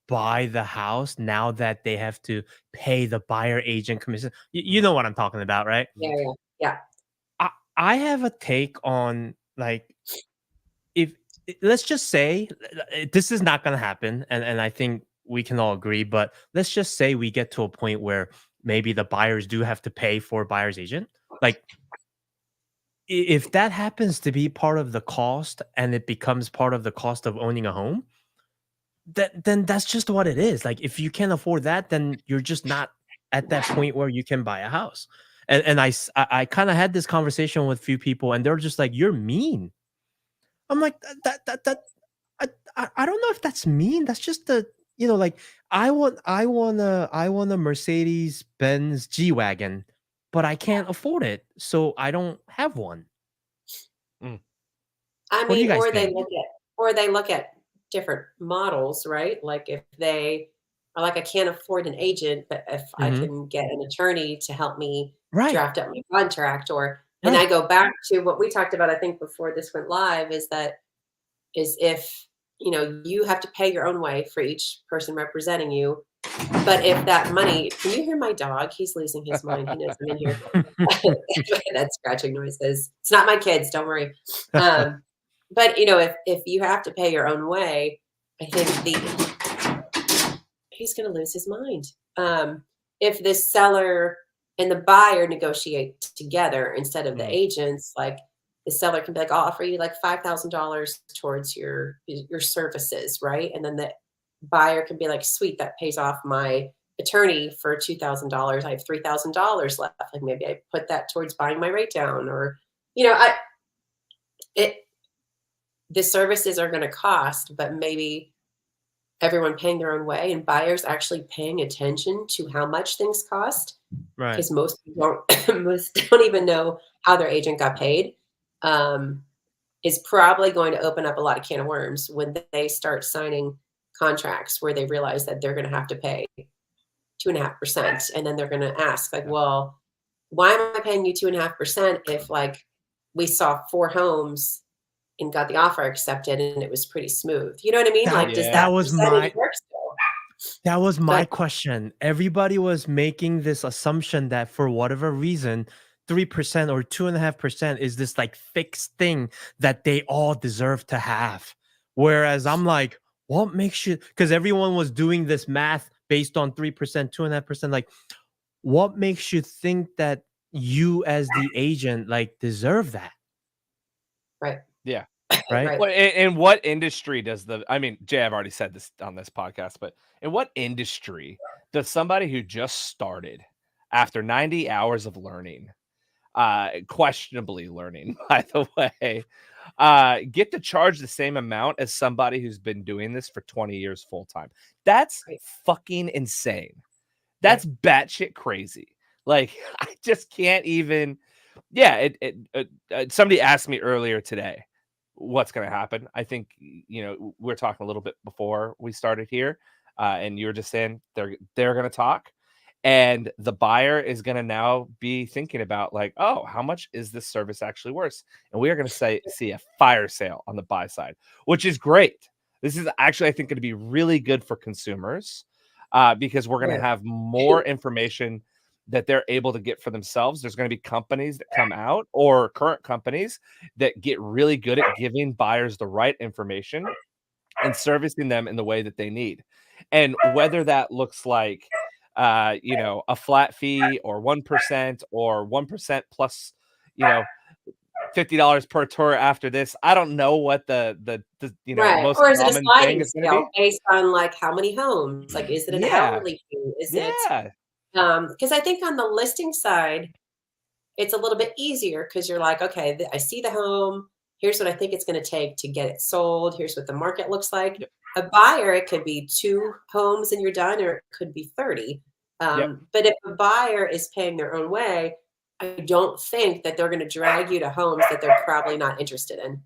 buy the house now that they have to pay the buyer agent commission. You know what I'm talking about, right? Yeah, yeah, yeah. I have a take on, like, if let's just say this is not going to happen, and I think we can all agree, but let's just say we get to a point where maybe the buyers do have to pay for buyer's agent. Like, if that happens to be part of the cost and it becomes part of the cost of owning a home, then that's just what it is. Like, if you can't afford that, then you're just not at that point where you can buy a house. And I kind of had this conversation with a few people, and they're just like, "You're mean." I'm like, I don't know if that's mean. That's just like, I want a Mercedes Benz G wagon, but I can't afford it, so I don't have one. Mm. I What do you mean, guys or they think? look at different models, right? Like, if they are like, I can't afford an agent, but if I Hmm. can get an attorney to help me Right, draft up my contract, and I right. go back to what we talked about, I think before this went live, is if you have to pay your own way for each person representing you. But if that money, can you hear my dog? He's losing his mind. He knows I'm in here. That scratching noises. It's not my kids. Don't worry. Um, but if you have to pay your own way, I think he's going to lose his mind. If the seller and the buyer negotiate together instead of the Mm. agents, like, the seller can be like, I'll offer you like $5,000 towards your services, right? And then the buyer can be like, sweet, that pays off my attorney for $2,000. I have $3,000 left. Like, maybe I put that towards buying my rate down, or I it the services are going to cost, but maybe everyone paying their own way and buyers actually paying attention to how much things cost, Right. because most people don't, most don't even know how their agent got paid, is probably going to open up a lot of can of worms when they start signing contracts where they realize that they're going to have to pay 2.5%. And then they're going to ask like, well, why am I paying you 2.5% if like we saw 4 homes and got the offer accepted and it was pretty smooth? You know what I mean? Like, does that was percentage my work still? that was my But question. Everybody was making this assumption that for whatever reason, 3% or 2.5% is this like fixed thing that they all deserve to have. Whereas I'm like, what makes you, because everyone was doing this math based on 3%, 2.5%. Like, what makes you think that you as the agent like deserve that? right, Yeah. Right. right. Well, in what industry does I mean, Jay, I've already said this on this podcast, but in what industry does somebody who just started after 90 hours of learning, questionably learning, by the way, get to charge the same amount as somebody who's been doing this for 20 years full time? That's Right. fucking insane. That's batshit crazy. Like, I just can't even. Yeah, somebody asked me earlier today, what's going to happen. I think, we were talking a little bit before we started here, and you were just saying they're going to talk, and the buyer is going to now be thinking about like, oh, how much is this service actually worth? And we are going to see a fire sale on the buy side, which is great. This is actually, I think, going to be really good for consumers, because we're going to have more information that they're able to get for themselves. There's going to be companies that come out, or current companies that get really good at giving buyers the right information and servicing them in the way that they need. And whether that looks like, a flat fee or 1% or 1% plus, $50 per tour after this. I don't know what the Right. most Or is it a common thing sliding is going to scale be. based on like how many homes? Like, is it an Yeah. hourly fee? Is it Yeah. because I think on the listing side, it's a little bit easier because you're like, okay, I see the home. Here's what I think it's going to take to get it sold. Here's what the market looks like. Yep. A buyer, it could be 2 homes and you're done, or it could be 30. Yep. But if a buyer is paying their own way, I don't think that they're going to drag you to homes that they're probably not interested in.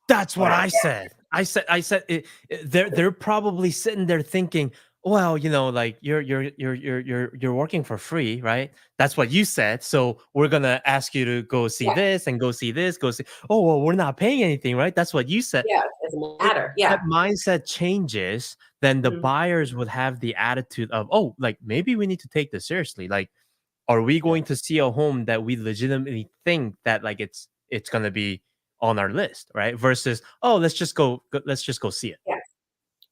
That's what I said. I said they're probably sitting there thinking, well, like you're working for free, right? That's what you said. So we're gonna ask you to go see Yeah. this and go see this, go see. Oh well, we're not paying anything, right? That's what you said. Yeah, it doesn't If matter. Yeah. that mindset changes, then the Mhm. buyers would have the attitude of, oh, like maybe we need to take this seriously. Like, are we going to see a home that we legitimately think that like it's gonna be on our list, right? Versus, oh, let's just go see it. Yeah.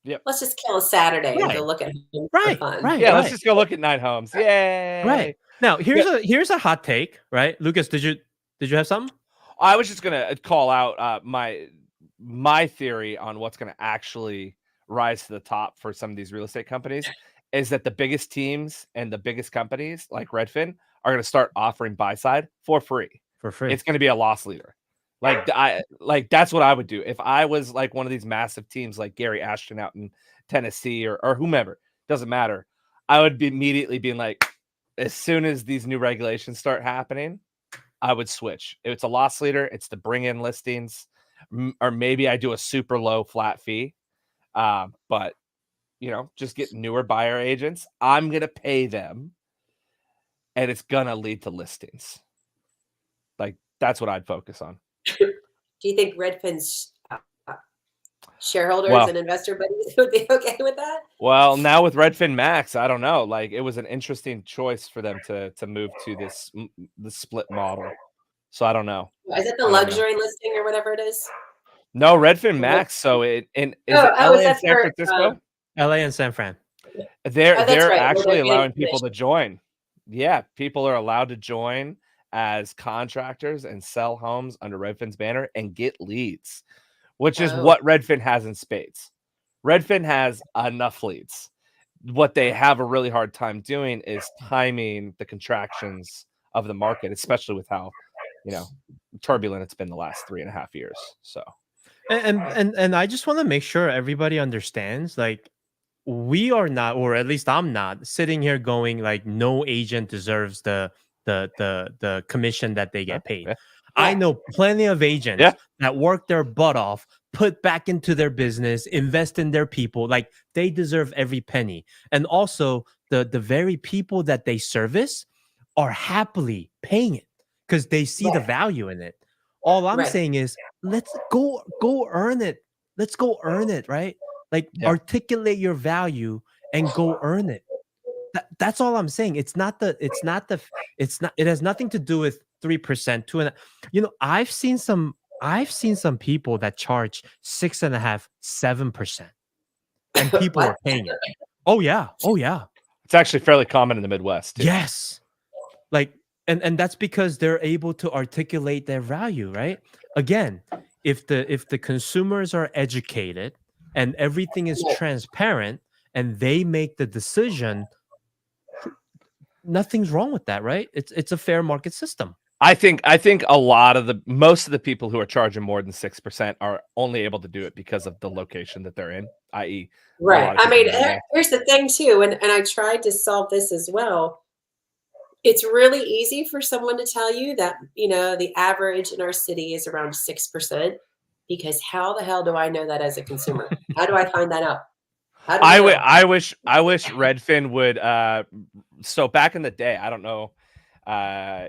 Yep. Let's just kill a Saturday and go Right. look at homes for Right. fun. Right. Yeah, let's Right. just go look at 9 homes. Yay. Right. Now, Yeah. here's a hot take, right? Lucas, did you have something? I was just gonna call out my theory on what's gonna actually rise to the top for some of these real estate companies is that the biggest teams and the biggest companies like Redfin are gonna start offering buy side for free. For free. It's gonna be a loss leader. Like that's what I would do if I was like one of these massive teams like Gary Ashton out in Tennessee or whomever. Doesn't matter. I would be immediately being like, as soon as these new regulations start happening, I would switch. It's a loss leader. It's to bring in listings, or maybe I do a super low flat fee. But just get newer buyer agents. I'm gonna pay them, and it's gonna lead to listings. Like that's what I'd focus on. Do you think Redfin's shareholders Well, and investor buddies would be okay with that? well, now with Redfin Max, I don't know. Like it was an interesting choice for them to move to the split model. So I don't know. Is it the I don't know. luxury listing or whatever it is? No, Redfin Max. So is it is LA and that San for, Francisco? LA and San Fran. They're that's right, where actually they're getting allowing people to commission. join. Yeah, people are allowed to join as contractors and sell homes under Redfin's banner and get leads, which is Oh, what Redfin has in spades. Redfin has enough leads. What they have a really hard time doing is timing the contractions of the market, especially with how, turbulent it's been the last 3.5 years. So And I just want to make sure everybody understands, like, we are not, or at least I'm not, sitting here going like no agent deserves the commission that they get paid. Yeah. I Yeah. know plenty of agents Yeah. that work their butt off, put back into their business, invest in their people. Like they deserve every penny. And also the very people that they service are happily paying it because they see the Right. value in it. All I'm Right. saying is let's go earn it. Let's go earn it, right? Like Yeah. articulate your value and go earn it. That's all I'm saying. It has nothing to do with 3%, 2.5. I've seen some people that charge 6.5, 7%, and people What? are paying it. Oh yeah. Oh yeah. It's actually fairly common in the Midwest too. Yes. Like, and that's because they're able to articulate their value, right? Again, if the consumers are educated and everything is Right. transparent and they make the decision, nothing's wrong with that, right? It's a fair market system. I think most of the people who are charging more than 6% are only able to do it because of the location that they're in, i.e. a lot Right. of I people mean, in Midwest. here's the thing too, and I tried to solve this as well. It's really easy for someone to tell you that, the average in our city is around 6%, because how the hell do I know that as a consumer? How do I find that out? How do I know? I wish Redfin would so back in the day, I don't know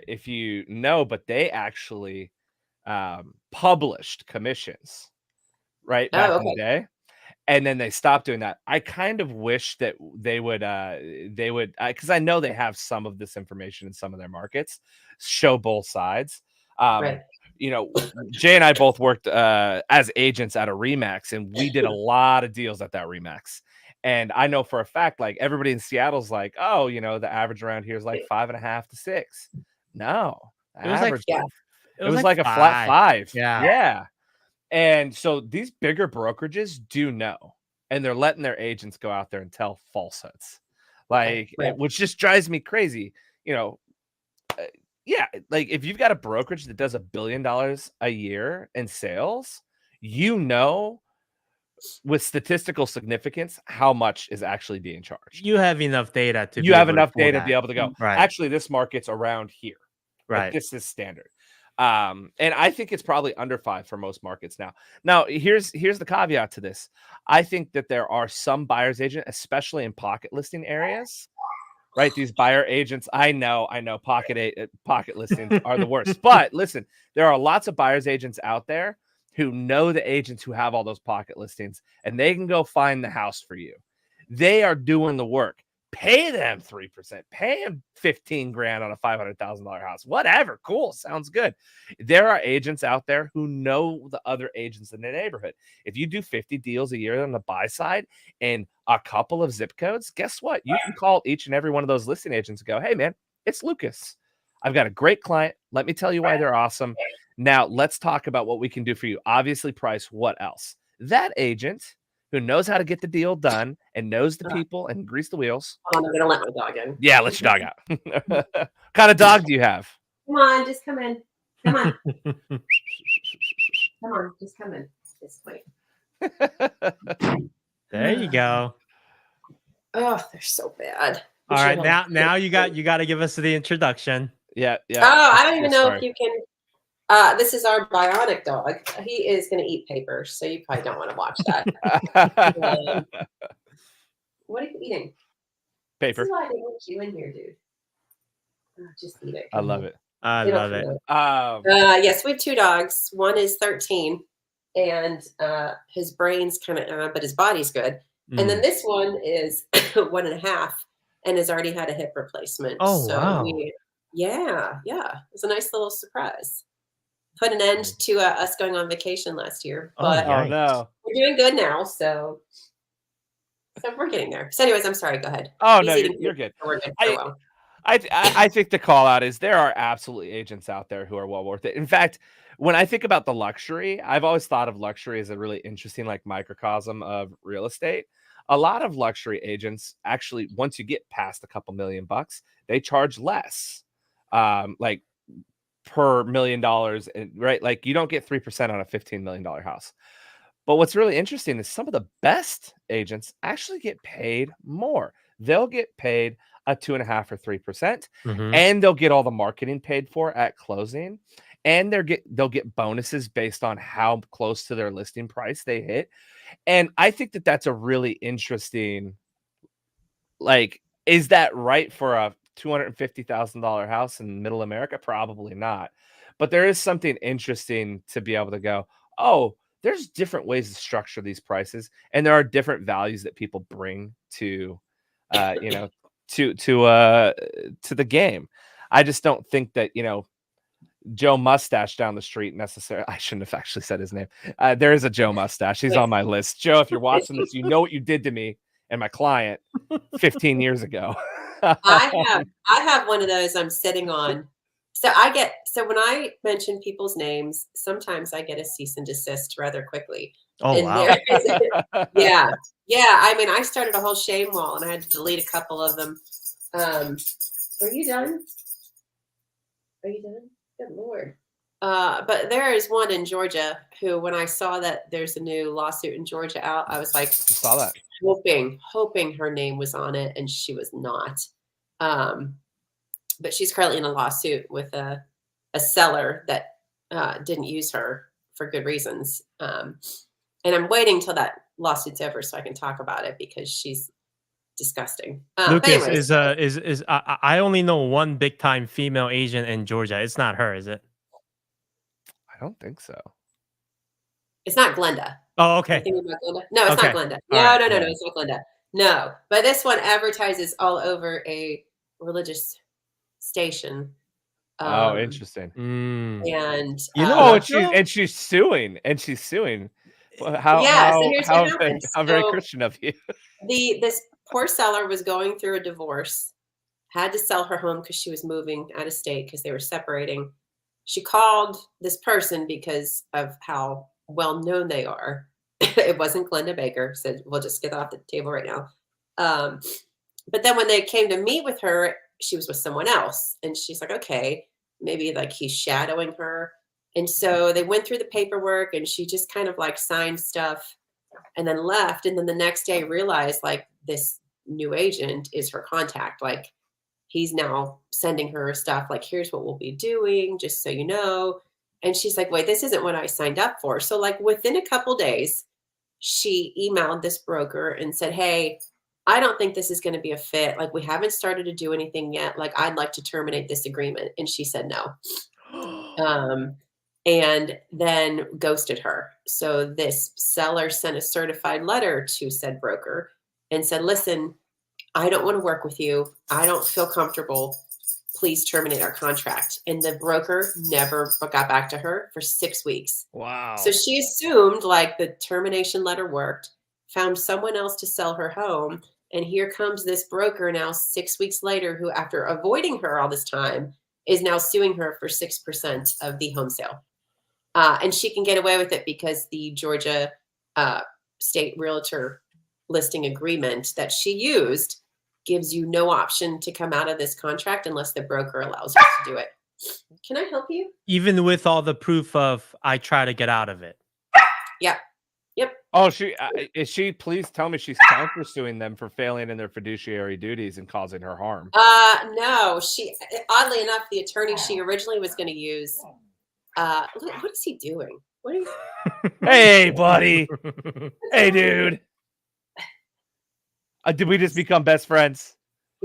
if you know, but they actually published commissions right back Oh, in the okay. day. And then they stopped doing that. I kind of wish that they would because I know they have some of this information in some of their markets, show both sides. Right. Jay and I both worked as agents at a Remax, and we did a lot of deals at that Remax. And I know for a fact, like everybody in Seattle's like, oh, the average around here is like 5.5 to 6. No, the It was like average, Yeah. it was like a flat 5. Yeah. Yeah. And so these bigger brokerages do know, and they're letting their agents go out there and tell falsehoods, like, Right. which just drives me crazy. Yeah, like if you've got a brokerage that does $1 billion a year in sales, with statistical significance, how much is actually being charged. You have enough data to You be have able to enough pull data to that. be able to go, Right. actually, this market's around here. Like, Right. this is standard. And I think it's probably under 5 for most markets now. Now, here's the caveat to this. I think that there are some buyer's agent, especially in pocket listing areas, right? These buyer agents, I know pocket listings are the worst. But listen, there are lots of buyer's agents out there who know the agents who have all those pocket listings, and they can go find the house for you. They are doing the work. Pay them 3%. Pay them 15 grand on a $500,000 house. Whatever. Cool. Sounds good. There are agents out there who know the other agents in the neighborhood. If you do 50 deals a year on the buy side and a couple of zip codes, guess what? You can call each and every one of those listing agents and go, hey, man, it's Lucas. I've got a great client. Let me tell you why they're awesome. Now, let's talk about what we can do for you. Obviously, price. What else? That agent who knows how to get the deal done and knows the people and grease the wheels. I'm going to let my dog in. Yeah, let your dog out. What kind of dog do you have? Come on, just come in. Come on. Come on, just come in. Just wait. There you go. Oh, they're so bad. All right, now you got to give us the introduction. Yeah. Oh, I don't even know Sorry. if you can. This is our bionic dog. He is going to eat paper, so you probably don't want to watch that. What are you eating? Paper. This is why I didn't want you in here, dude. Oh, just eat it. I love it. I They don't love it. feel it. Yes, we have 2 dogs. One is 13, and his brain's kind of, but his body's good. And then this one is 1.5 and has already had a hip replacement. Oh, so wow. Yeah. It's a nice little surprise. Put an end to us going on vacation last year, but Oh no. we're doing good now. So we're getting there. So anyways, I'm sorry. Go ahead. Oh He's no, eating you're good. paper, we're good for a while. I think the call out is there are absolutely agents out there who are well worth it. In fact, when I think about the luxury, I've always thought of luxury as a really interesting like microcosm of real estate. A lot of luxury agents actually, once you get past a couple $1 million, they charge less, like per $1 million, right? Like you don't get 3% on a $15 million house. But what's really interesting is some of the best agents actually get paid more. They'll get paid a 2.5 or 3%, Mhm. and they'll get all the marketing paid for at closing, and they'll get bonuses based on how close to their listing price they hit. And I think that that's a really interesting, like, is that right for a $250,000 house in middle America? Probably not. But there is something interesting to be able to go, oh, there's different ways to structure these prices, and there are different values that people bring to, you know, to the game. I just don't think that, Joe Mustache down the street necessarily. I shouldn't have actually said his name. There is a Joe Mustache. He's on my list. Joe, if you're watching this, you know what you did to me and my client 15 years ago. I have one of those I'm sitting on. So when I mention people's names, sometimes I get a cease and desist rather quickly. Oh, And wow. there is, yeah. I mean, I started a whole shame wall and I had to delete a couple of them. Are you done? Are you done? Good Lord. But there is one in Georgia who, when I saw that there's a new lawsuit in Georgia out, I was like, Saw that. hoping her name was on it, and she was not. But she's currently in a lawsuit with a seller that didn't use her for good reasons. And I'm waiting till that lawsuit's over so I can talk about it because she's disgusting. Lucas anyways, is I only know one big time female agent in Georgia. It's not her, is it? I don't think so. it's not Glenda. Oh, Are you okay. thinking about Glenda? No, it's Okay. not Glenda. All No, right. no, no, Yeah. no, it's not Glenda. No, but this one advertises all over a religious station. Oh, interesting. Mm. And You know Oh, what, and she's suing. Well, yeah, so here's what how happened. how very So Christian of you. this poor seller was going through a divorce, had to sell her home because she was moving out of state because they were separating. She called this person because of how well known they are. It wasn't Glenda Baker. Said, we'll just get that off the table right now. But then when they came to meet with her, she was with someone else. And she's like, okay, maybe like he's shadowing her. And so they went through the paperwork and she just kind of like signed stuff and then left. And then the next day realized like this new agent is her contact. Like he's now sending her stuff like, here's what we'll be doing, just so you know. And she's like, wait, this isn't what I signed up for. So like within a couple days, she emailed this broker and said, hey, I don't think this is going to be a fit. Like we haven't started to do anything yet. Like I'd like to terminate this agreement. And she said no. And then ghosted her. So this seller sent a certified letter to said broker and said, listen, I don't want to work with you. I don't feel comfortable. Please terminate our contract. And the broker never got back to her for 6 weeks. Wow. So she assumed like the termination letter worked, found someone else to sell her home. And here comes this broker now 6 weeks later, who after avoiding her all this time is now suing her for 6% of the home sale. And she can get away with it because the Georgia state realtor listing agreement that she used gives you no option to come out of this contract unless the broker allows you to do it. Can I help you? Even with all the proof of I try to get out of it. Yeah. Yep. Oh, is she? Please tell me she's countersuing them for failing in their fiduciary duties and causing her harm. No, she, oddly enough, the attorney she originally was going to use. What is he doing? What are you? Hey, buddy. Hey, dude. Did we just become best friends?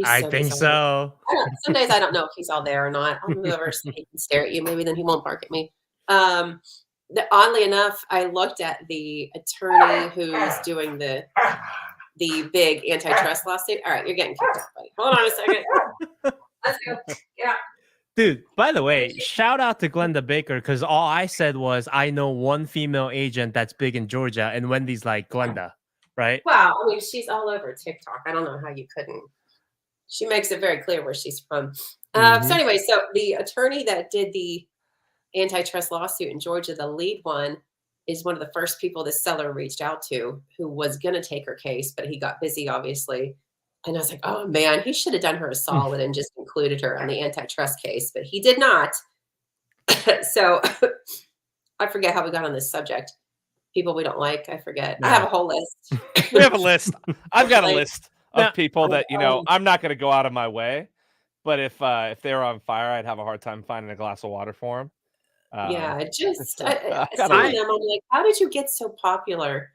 I think so. Some days I don't know if he's all there or not. I'll move over so he can stare at you. Maybe then he won't bark at me. Oddly enough, I looked at the attorney who's doing the big antitrust lawsuit. All right, you're getting kicked out, buddy. Hold on a second. Let's go. Yeah. Dude, by the way, shout out to Glenda Baker because all I said was I know one female agent that's big in Georgia, and Wendy's like Glenda, right? Wow, I mean, she's all over TikTok. I don't know how you couldn't. She makes it very clear where she's from. So anyway, so the attorney that did the antitrust lawsuit in Georgia, the lead one, is one of the first people the seller reached out to who was going to take her case, but he got busy, obviously. And I was like, oh, man, he should have done her a solid and just included her on the antitrust case, but he did not. So I forget how we got on this subject. people we don't like. I forget. I have a whole list. We have a list. I've got a Like, list Now- of people that, I'm not going to go out of my way, but if they were on fire, I'd have a hard time finding a glass of water for them. yeah, just I've got some a of them, I'm like, how did you get so popular?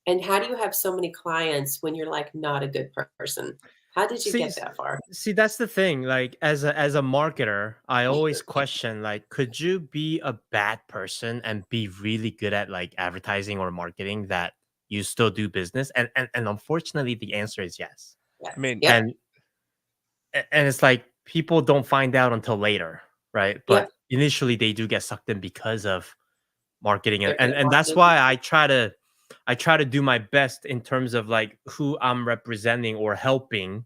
And how do you have so many clients when you're like not a good person? How did you See, get that far? see, that's the thing. Like as a marketer, I always question like, could you be a bad person and be really good at like advertising or marketing that you still do business? And unfortunately, the answer is yes. Yes. I mean, Yep. And it's like people don't find out until later, right? But Yep. initially, they do get sucked in because of marketing, They're and good and that's marketing. why I try to do my best in terms of like who I'm representing or helping.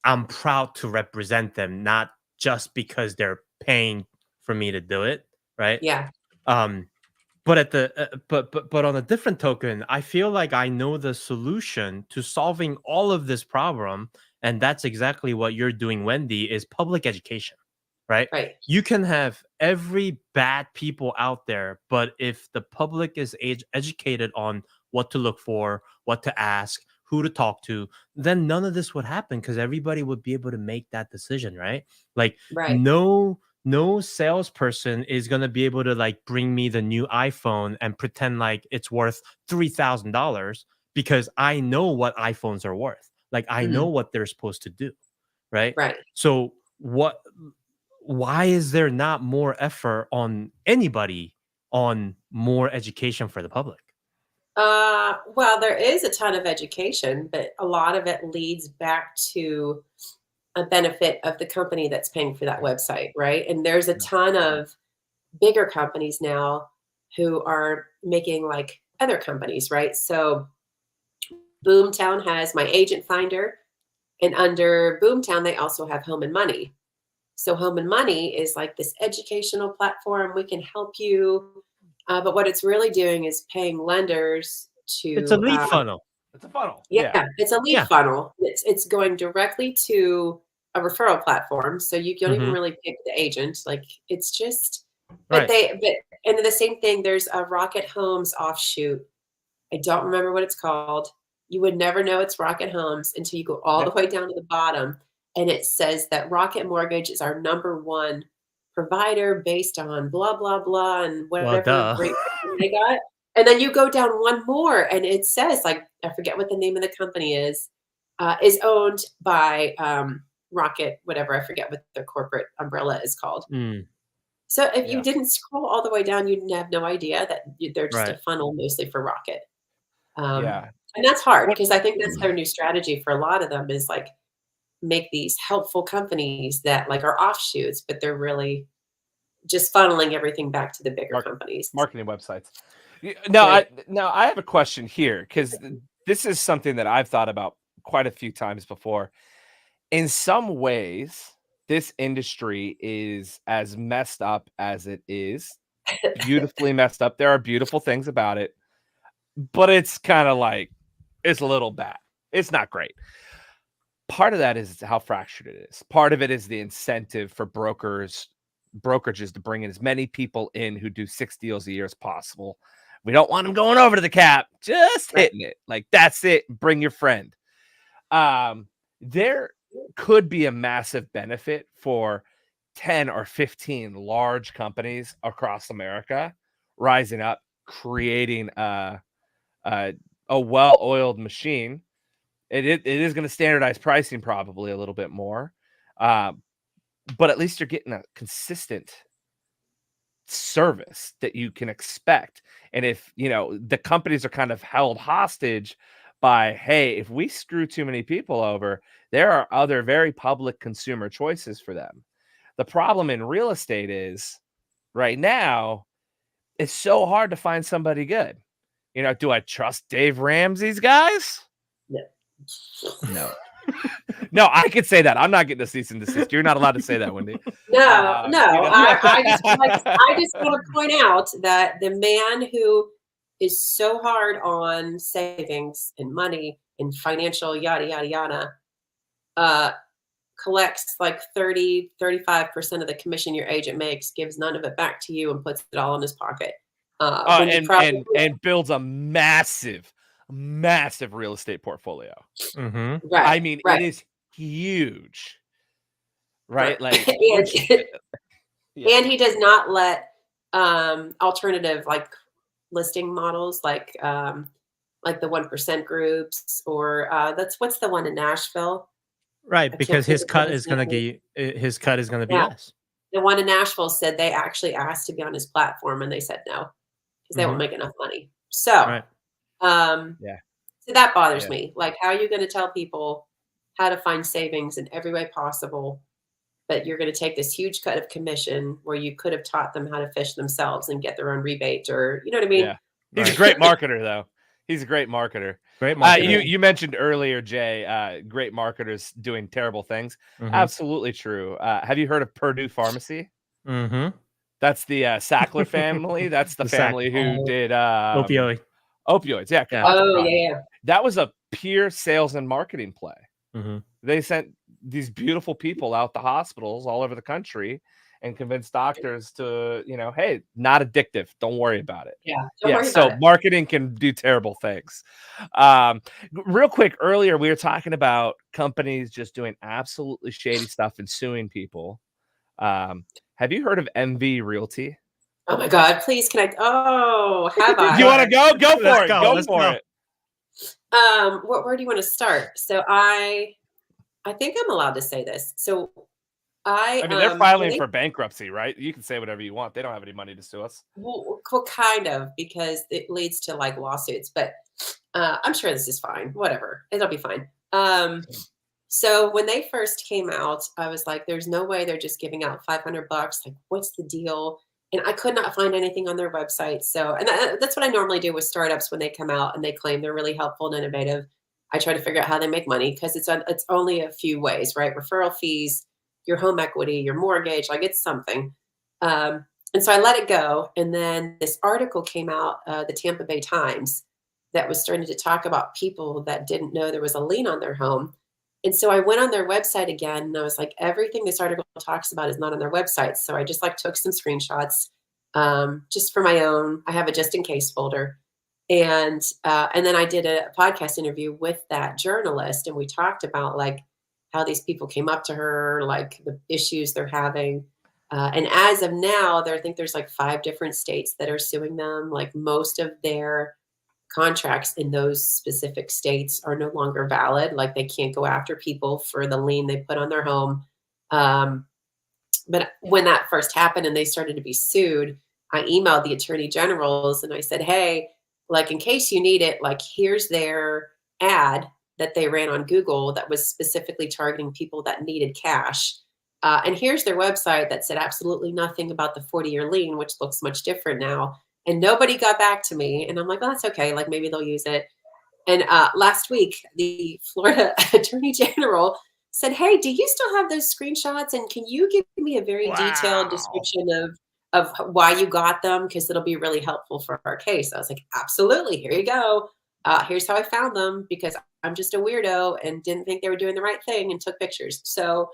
I'm proud to represent them, not just because they're paying for me to do it, right? Yeah. But at the but on a different token, I feel like I know the solution to solving all of this problem, and that's exactly what you're doing, Wendy, is public education, right? Right. You can have every bad people out there, but if the public is educated on what to look for, what to ask, who to talk to, then none of this would happen because everybody would be able to make that decision, right? Like Right. no salesperson is going to be able to like bring me the new iPhone and pretend like it's worth $3,000 because I know what iPhones are worth. Like I know Mhm. what they're supposed to do, right? Right. So why is there not more effort on anybody on more education for the public? Well, there is a ton of education, but a lot of it leads back to a benefit of the company that's paying for that website, right? And there's a ton of bigger companies now who are making like other companies, right? So Boomtown has My Agent Finder, and under Boomtown, they also have Home and Money. So Home and Money is like this educational platform. We can help you. But what it's really doing is paying lenders It's a to, lead funnel. it's a funnel. yeah, it's a lead Yeah. funnel. It's going directly to a referral platform. So you don't even Mhm. really pick the agent. Like it's just, Right. and the same thing, there's a Rocket Homes offshoot. I don't remember what it's called. You would never know it's Rocket Homes until you go all the way down to the bottom. And it says that Rocket Mortgage is our number one provider based on blah, blah, blah, and Well, whatever duh. great rating they got. And then you go down one more and it says, like, I forget what the name of the company is owned by Rocket, whatever. I forget what their corporate umbrella is called. Mm, So if you Yeah. didn't scroll all the way down, you'd have no idea that they're just a right. funnel mostly for Rocket. Yeah. And that's hard What because I think that's their new strategy for a lot of them is like make these helpful companies that like are offshoots, but they're really just funneling everything back to the bigger Mark- companies. marketing websites. Now, Right. I have a question here because this is something that I've thought about quite a few times before. In some ways, this industry is as messed up as it is. Beautifully messed up. There are beautiful things about it, but it's kind of like it's a little bad. It's not great. Part of that is how fractured it is. Part of it is the incentive for brokerages to bring in as many people in who do 6 deals a year as possible. We don't want them going over to the cap, just Right. hitting it. Like that's it. Bring your friend. There could be a massive benefit for 10 or 15 large companies across America rising up, creating a well-oiled machine. It is going to standardize pricing probably a little bit more, but at least you're getting a consistent service that you can expect. And if the companies are kind of held hostage by, hey, if we screw too many people over, there are other very public consumer choices for them. The problem in real estate is right now it's so hard to find somebody good. Do I trust Dave Ramsey's guys? Yeah. No. No, I could say that. I'm not getting a cease and desist. You're not allowed to say that, Wendy. No, You no. know? I just want to point out that the man who is so hard on savings and money and financial yada yada yada collects like 35% of the commission your agent makes, gives none of it back to you, and puts it all in his pocket. When you probably and builds a massive real estate portfolio. Mm-hmm. right, I mean, right, it is huge, right? right. Like, and, yeah, and he does not let alternative like listing models like the 1% groups or what's the one in Nashville? Right, I can't because think his of what cut his is name gonna is. be his cut is gonna be Yeah, less. the one in Nashville said they actually asked to be on his platform and they said no because they won't Mm-hmm. make enough money. So, Right. um, yeah, so that bothers yeah. me. Like, how are you going to tell people how to find savings in every way possible, but you're going to take this huge cut of commission where you could have taught them how to fish themselves and get their own rebate, or you know what I mean? Yeah. He's a Right. great marketer, though. He's a great marketer. Great You marketer. you mentioned earlier, Jay, great marketers doing terrible things. Mm-hmm. Absolutely true. Have you heard of Purdue Pharmacy? Mm-hmm. That's the Sackler family. That's the The sack family who did opioid. opioids. Yeah, Yeah. Oh OxyContin. yeah, That was a pure sales and marketing play. Mm-hmm. They sent these beautiful people out to hospitals all over the country and convinced doctors to, hey, not addictive. Don't worry about it. yeah. Don't Yeah, worry so about it. marketing can do terrible things. Real quick, earlier we were talking about companies just doing absolutely shady stuff and suing people. Have you heard of MV Realty? Oh my God, please can I? Oh, have You want to I? go? Go Let's for it. go, Go let's for go. it. Where do you want to start? So I think I'm allowed to say this. So I mean, they're filing for bankruptcy, right? You can say whatever you want. They don't have any money to sue us. well, kind of, because it leads to like lawsuits, but I'm sure this is fine. Whatever, it'll be fine. So when they first came out, I was like, "There's no way they're just giving out $500. Like, what's the deal?" And I could not find anything on their website. So, and that's what I normally do with startups when they come out and they claim they're really helpful and innovative. I try to figure out how they make money because it's only a few ways, right? Referral fees, your home equity, your mortgage, like it's something. And so I let it go. And then this article came out, the Tampa Bay Times, that was starting to talk about people that didn't know there was a lien on their home. And so I went on their website again and I was like, everything this article talks about is not on their website. So I just like took some screenshots just for my own. I have a just in case folder. And then I did a podcast interview with that journalist and we talked about like how these people came up to her, like the issues they're having. And as of now, I think there's like 5 different states that are suing them. Like most of their contracts in those specific states are no longer valid. Like they can't go after people for the lien they put on their home. But when that first happened and they started to be sued, I emailed the attorney generals and I said, hey, like in case you need it, like here's their ad that they ran on Google that was specifically targeting people that needed cash. And here's their website that said absolutely nothing about the 40-year lien, which looks much different now. And nobody got back to me. And I'm like, well, that's okay. Like maybe they'll use it. And last week, the Florida Attorney General said, hey, do you still have those screenshots? And can you give me a very detailed description of why you got them? Because it'll be really helpful for our case. I was like, absolutely. Here you go. Here's how I found them because I'm just a weirdo and didn't think they were doing the right thing and took pictures. So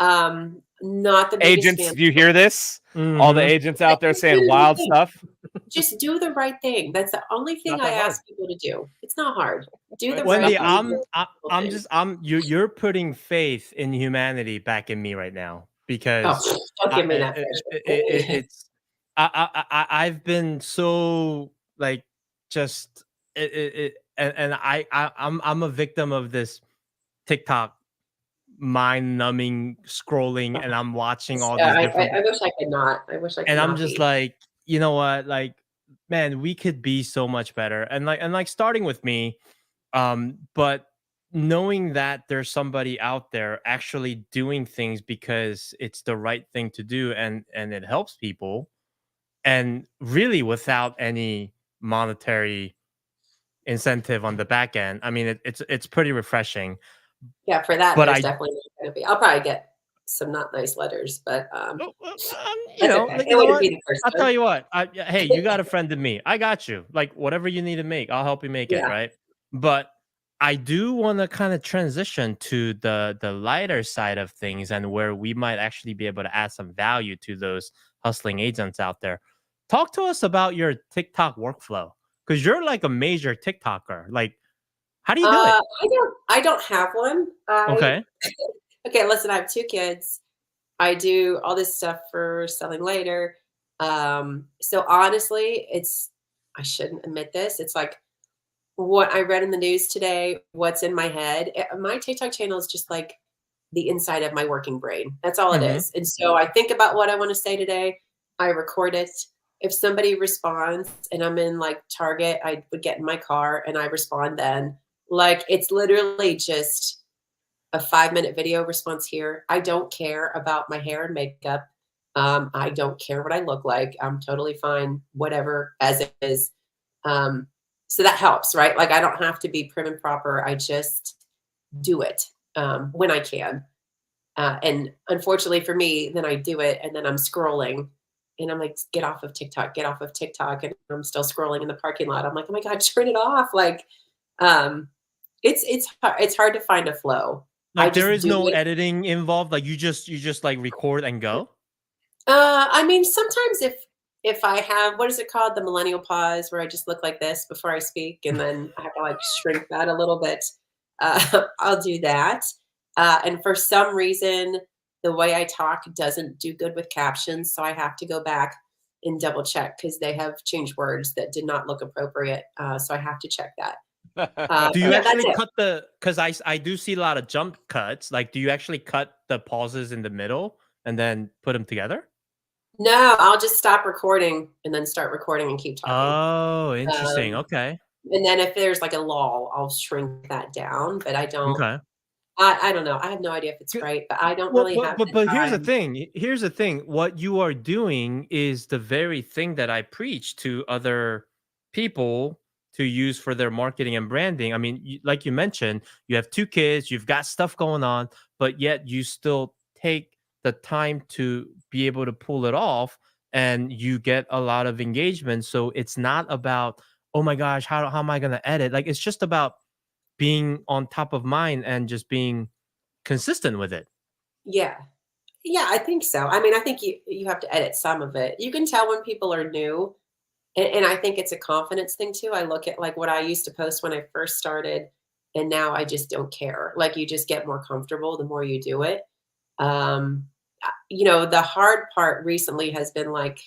not the biggest Agents, fan. do you hear this? Mm-hmm. All the agents out there saying wild stuff. Just do the right thing. That's the only thing I ask people to do. It's not hard. Do the Wendy, right thing. you're putting faith in humanity back in me right now because Don't give me that. it's I've been so like just and I'm a victim of this TikTok mind-numbing scrolling and I'm watching all these different I wish I could not. I wish I could. and I'm not just be. like, you know what, like, man, we could be so much better. And like starting with me, but knowing that there's somebody out there actually doing things because it's the right thing to do and it helps people and really without any monetary incentive on the back end. I mean, it's pretty refreshing. Yeah, for that, But there's definitely not going to be. I'll probably get some not nice letters, but you know, okay. like, It you know wouldn't what? be the first I'll one. tell you what. Hey, you got a friend in me. I got you. Like whatever you need to make, I'll help you make it. Yeah. Right. But I do want to kind of transition to the lighter side of things and where we might actually be able to add some value to those hustling agents out there. talk to us about your TikTok workflow, because you're like a major TikToker. Like, how do you do it? I don't have one. Okay. Okay, listen, I have 2 kids. I do all this stuff for selling later. So honestly, I shouldn't admit this. It's like what I read in the news today, what's in my head. My TikTok channel is just like the inside of my working brain. That's all it Mm-hmm. is. And so I think about what I want to say today. I record it. If somebody responds and I'm in like Target, I would get in my car and I respond then. Like it's literally just a 5-minute video response here. I don't care about my hair and makeup. I don't care what I look like. I'm totally fine, whatever as it is. Um, so that helps, right? Like I don't have to be prim and proper. I just do it when I can. And unfortunately for me, then I do it and then I'm scrolling and I'm like, get off of TikTok, get off of TikTok. And I'm still scrolling in the parking lot. I'm like, oh my God, turn it off. Like, um, it's hard to find a flow. I Like, there just is do no it. editing involved. Like, you just like record and go. I mean, sometimes if I have what is it called, the millennial pause, where I just look like this before I speak, and then I have to like shrink that a little bit. I'll do that. And for some reason, the way I talk doesn't do good with captions, so I have to go back and double check because they have changed words that did not look appropriate. So I have to check that. Do you Yeah, that's actually it. cut the? Because I do see a lot of jump cuts. Like, do you actually cut the pauses in the middle and then put them together? No, I'll just stop recording and then start recording and keep talking. Oh, interesting. Um, Okay. and then if there's like a lull, I'll shrink that down. But I don't. Okay. I don't know. I have no idea if it's right, but I don't Well, really but have but the but here's the time. thing. Here's the thing. What you are doing is the very thing that I preach to other people to use for their marketing and branding. I mean, like you mentioned, you have 2 kids, you've got stuff going on, but yet you still take the time to be able to pull it off, and you get a lot of engagement. So it's not about, oh my gosh, how am I going to edit? Like, it's just about being on top of mind and just being consistent with it. Yeah. Yeah, I think so. I mean, I think you have to edit some of it. You can tell when people are new, and I think it's a confidence thing too. I look at like what I used to post when I first started, and now I just don't care. Like you just get more comfortable the more you do it. The hard part recently has been like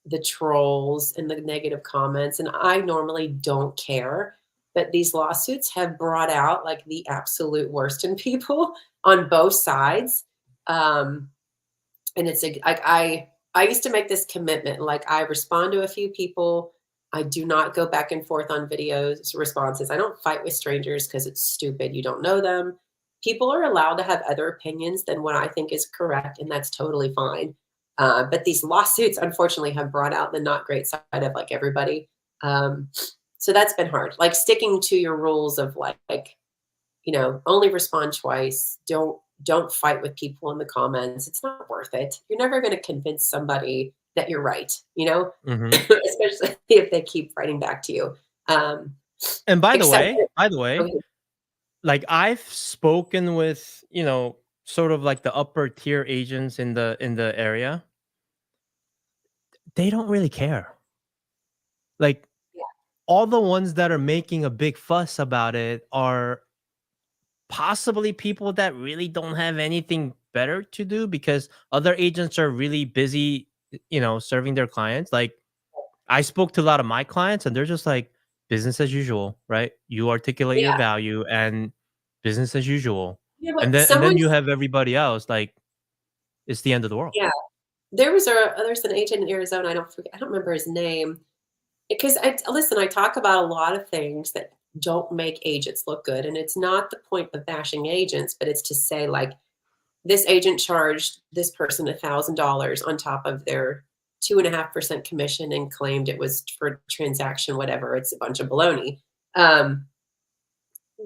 the trolls and the negative comments, and I normally don't care, but these lawsuits have brought out like the absolute worst in people on both sides. Um, and it's like I used to make this commitment, like I respond to a few people. I do not go back and forth on videos responses. I don't fight with strangers because it's stupid. You don't know them. People are allowed to have other opinions than what I think is correct, and that's totally fine. But these lawsuits, unfortunately, have brought out the not great side of like everybody. Um, so that's been hard. Like sticking to your rules of only respond twice. Don't fight with people in the comments. It's not worth it. You're never going to convince somebody that you're right, Mhm. especially if they keep writing back to you. Um, And by the except way by the way, for, like, I've spoken with, sort of like the upper tier agents in the area. They don't really care. Like, all the ones that are making a big fuss about it are possibly people that really don't have anything better to do, because other agents are really busy, serving their clients. Like, I spoke to a lot of my clients and they're just like, business as usual, right? You articulate your yeah, value and business as usual. And but then someone, you have everybody else, like, it's the end of the world. yeah, there's an agent in Arizona. I don't remember his name because I talk about a lot of things that don't make agents look good, and it's not the point of bashing agents, but it's to say like this agent charged this person $1,000 on top of their 2.5% commission and claimed it was for transaction, whatever. It's a bunch of baloney. Um,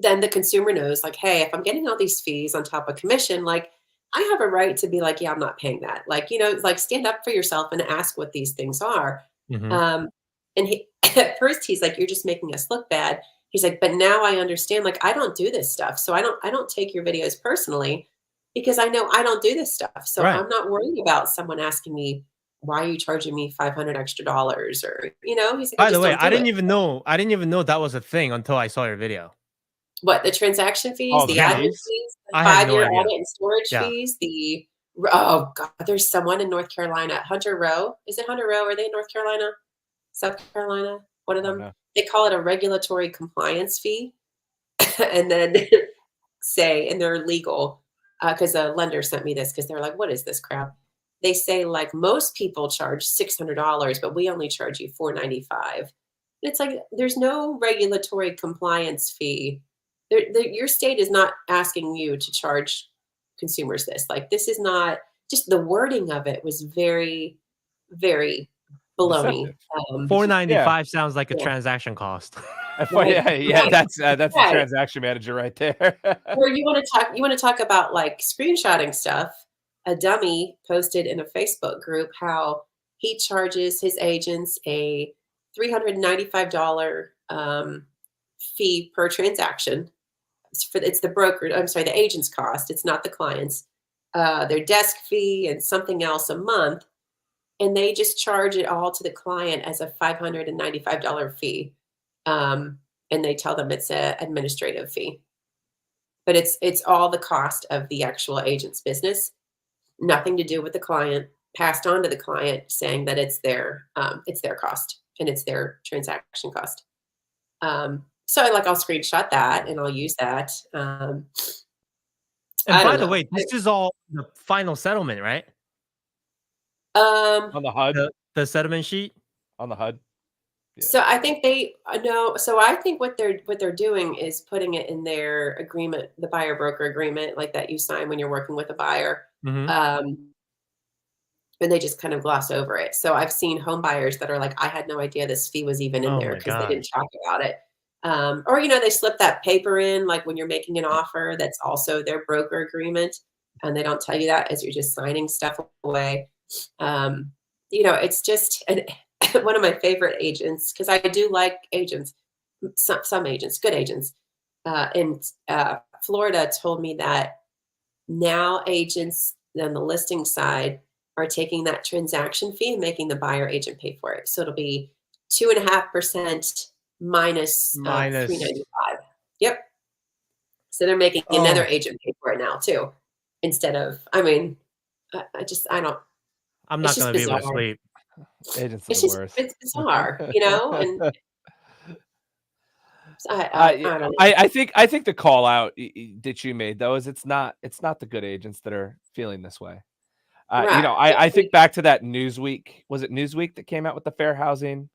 then the consumer knows, like, hey, if I'm getting all these fees on top of commission, like, I have a right to be like, yeah, I'm not paying that. Like, like stand up for yourself and ask what these things are. Mhm. Um, and at first he's like, you're just making us look bad. He's like, but now I understand, like, I don't do this stuff. So I don't take your videos personally because I know I don't do this stuff. So Right. I'm not worried about someone asking me why are you charging me $500 extra? Or, you know, he's like, I By the just way, don't do it. I didn't even know that was a thing until I saw your video. What, the transaction fees, Oh, the the admin fees? fees, the I had no 5-year idea. audit and storage Yeah. fees, oh God, there's someone in North Carolina, Hunter Row. Is it Hunter Row? Are they in North Carolina? South Carolina? One of them. They call it a regulatory compliance fee. And then say, and they're legal, because a lender sent me this because they're like, what is this crap? They say, like, most people charge $600, but we only charge you $495. It's like, there's no regulatory compliance fee. Your state is not asking you to charge consumers this. Like, this is not, just the wording of it was very, very baloney. $495 sounds like a transaction cost. That's the transaction manager right there. Or you want to talk about like screenshotting stuff. A dummy posted in a Facebook group how he charges his agents a $395 fee per transaction. It's the agent's cost. It's not the client's. Their desk fee and something else a month, and they just charge it all to the client as a $595 fee, and they tell them it's an administrative fee. But it's all the cost of the actual agent's business, nothing to do with the client, passed on to the client, saying that it's their cost and it's their transaction cost. So I'll screenshot that and I'll use that. And by the way, this is all the final settlement, right? On the HUD, the settlement sheet on the HUD. Yeah. So I think I think what they're doing is putting it in their agreement, the buyer broker agreement, like that you sign when you're working with a buyer. Mm-hmm. And they just kind of gloss over it. So I've seen home buyers that are like, I had no idea this fee was even in there because they didn't talk about it. Or, they slip that paper in, like when you're making an offer, that's also their broker agreement. And they don't tell you that as you're just signing stuff away. It's just one of my favorite agents, because I do like agents, some agents, good agents. In Florida told me that now agents on the listing side are taking that transaction fee and making the buyer agent pay for it. So it'll be 2.5% minus $395. Yep. So they're making another agent pay for it now too, instead of. I mean, I'm not going to be able to sleep. Agents are the worst. It's bizarre, and. I don't know. I think the call out that you made though is it's not the good agents that are feeling this way. Right. I think back to that Newsweek. Was it Newsweek that came out with the fair housing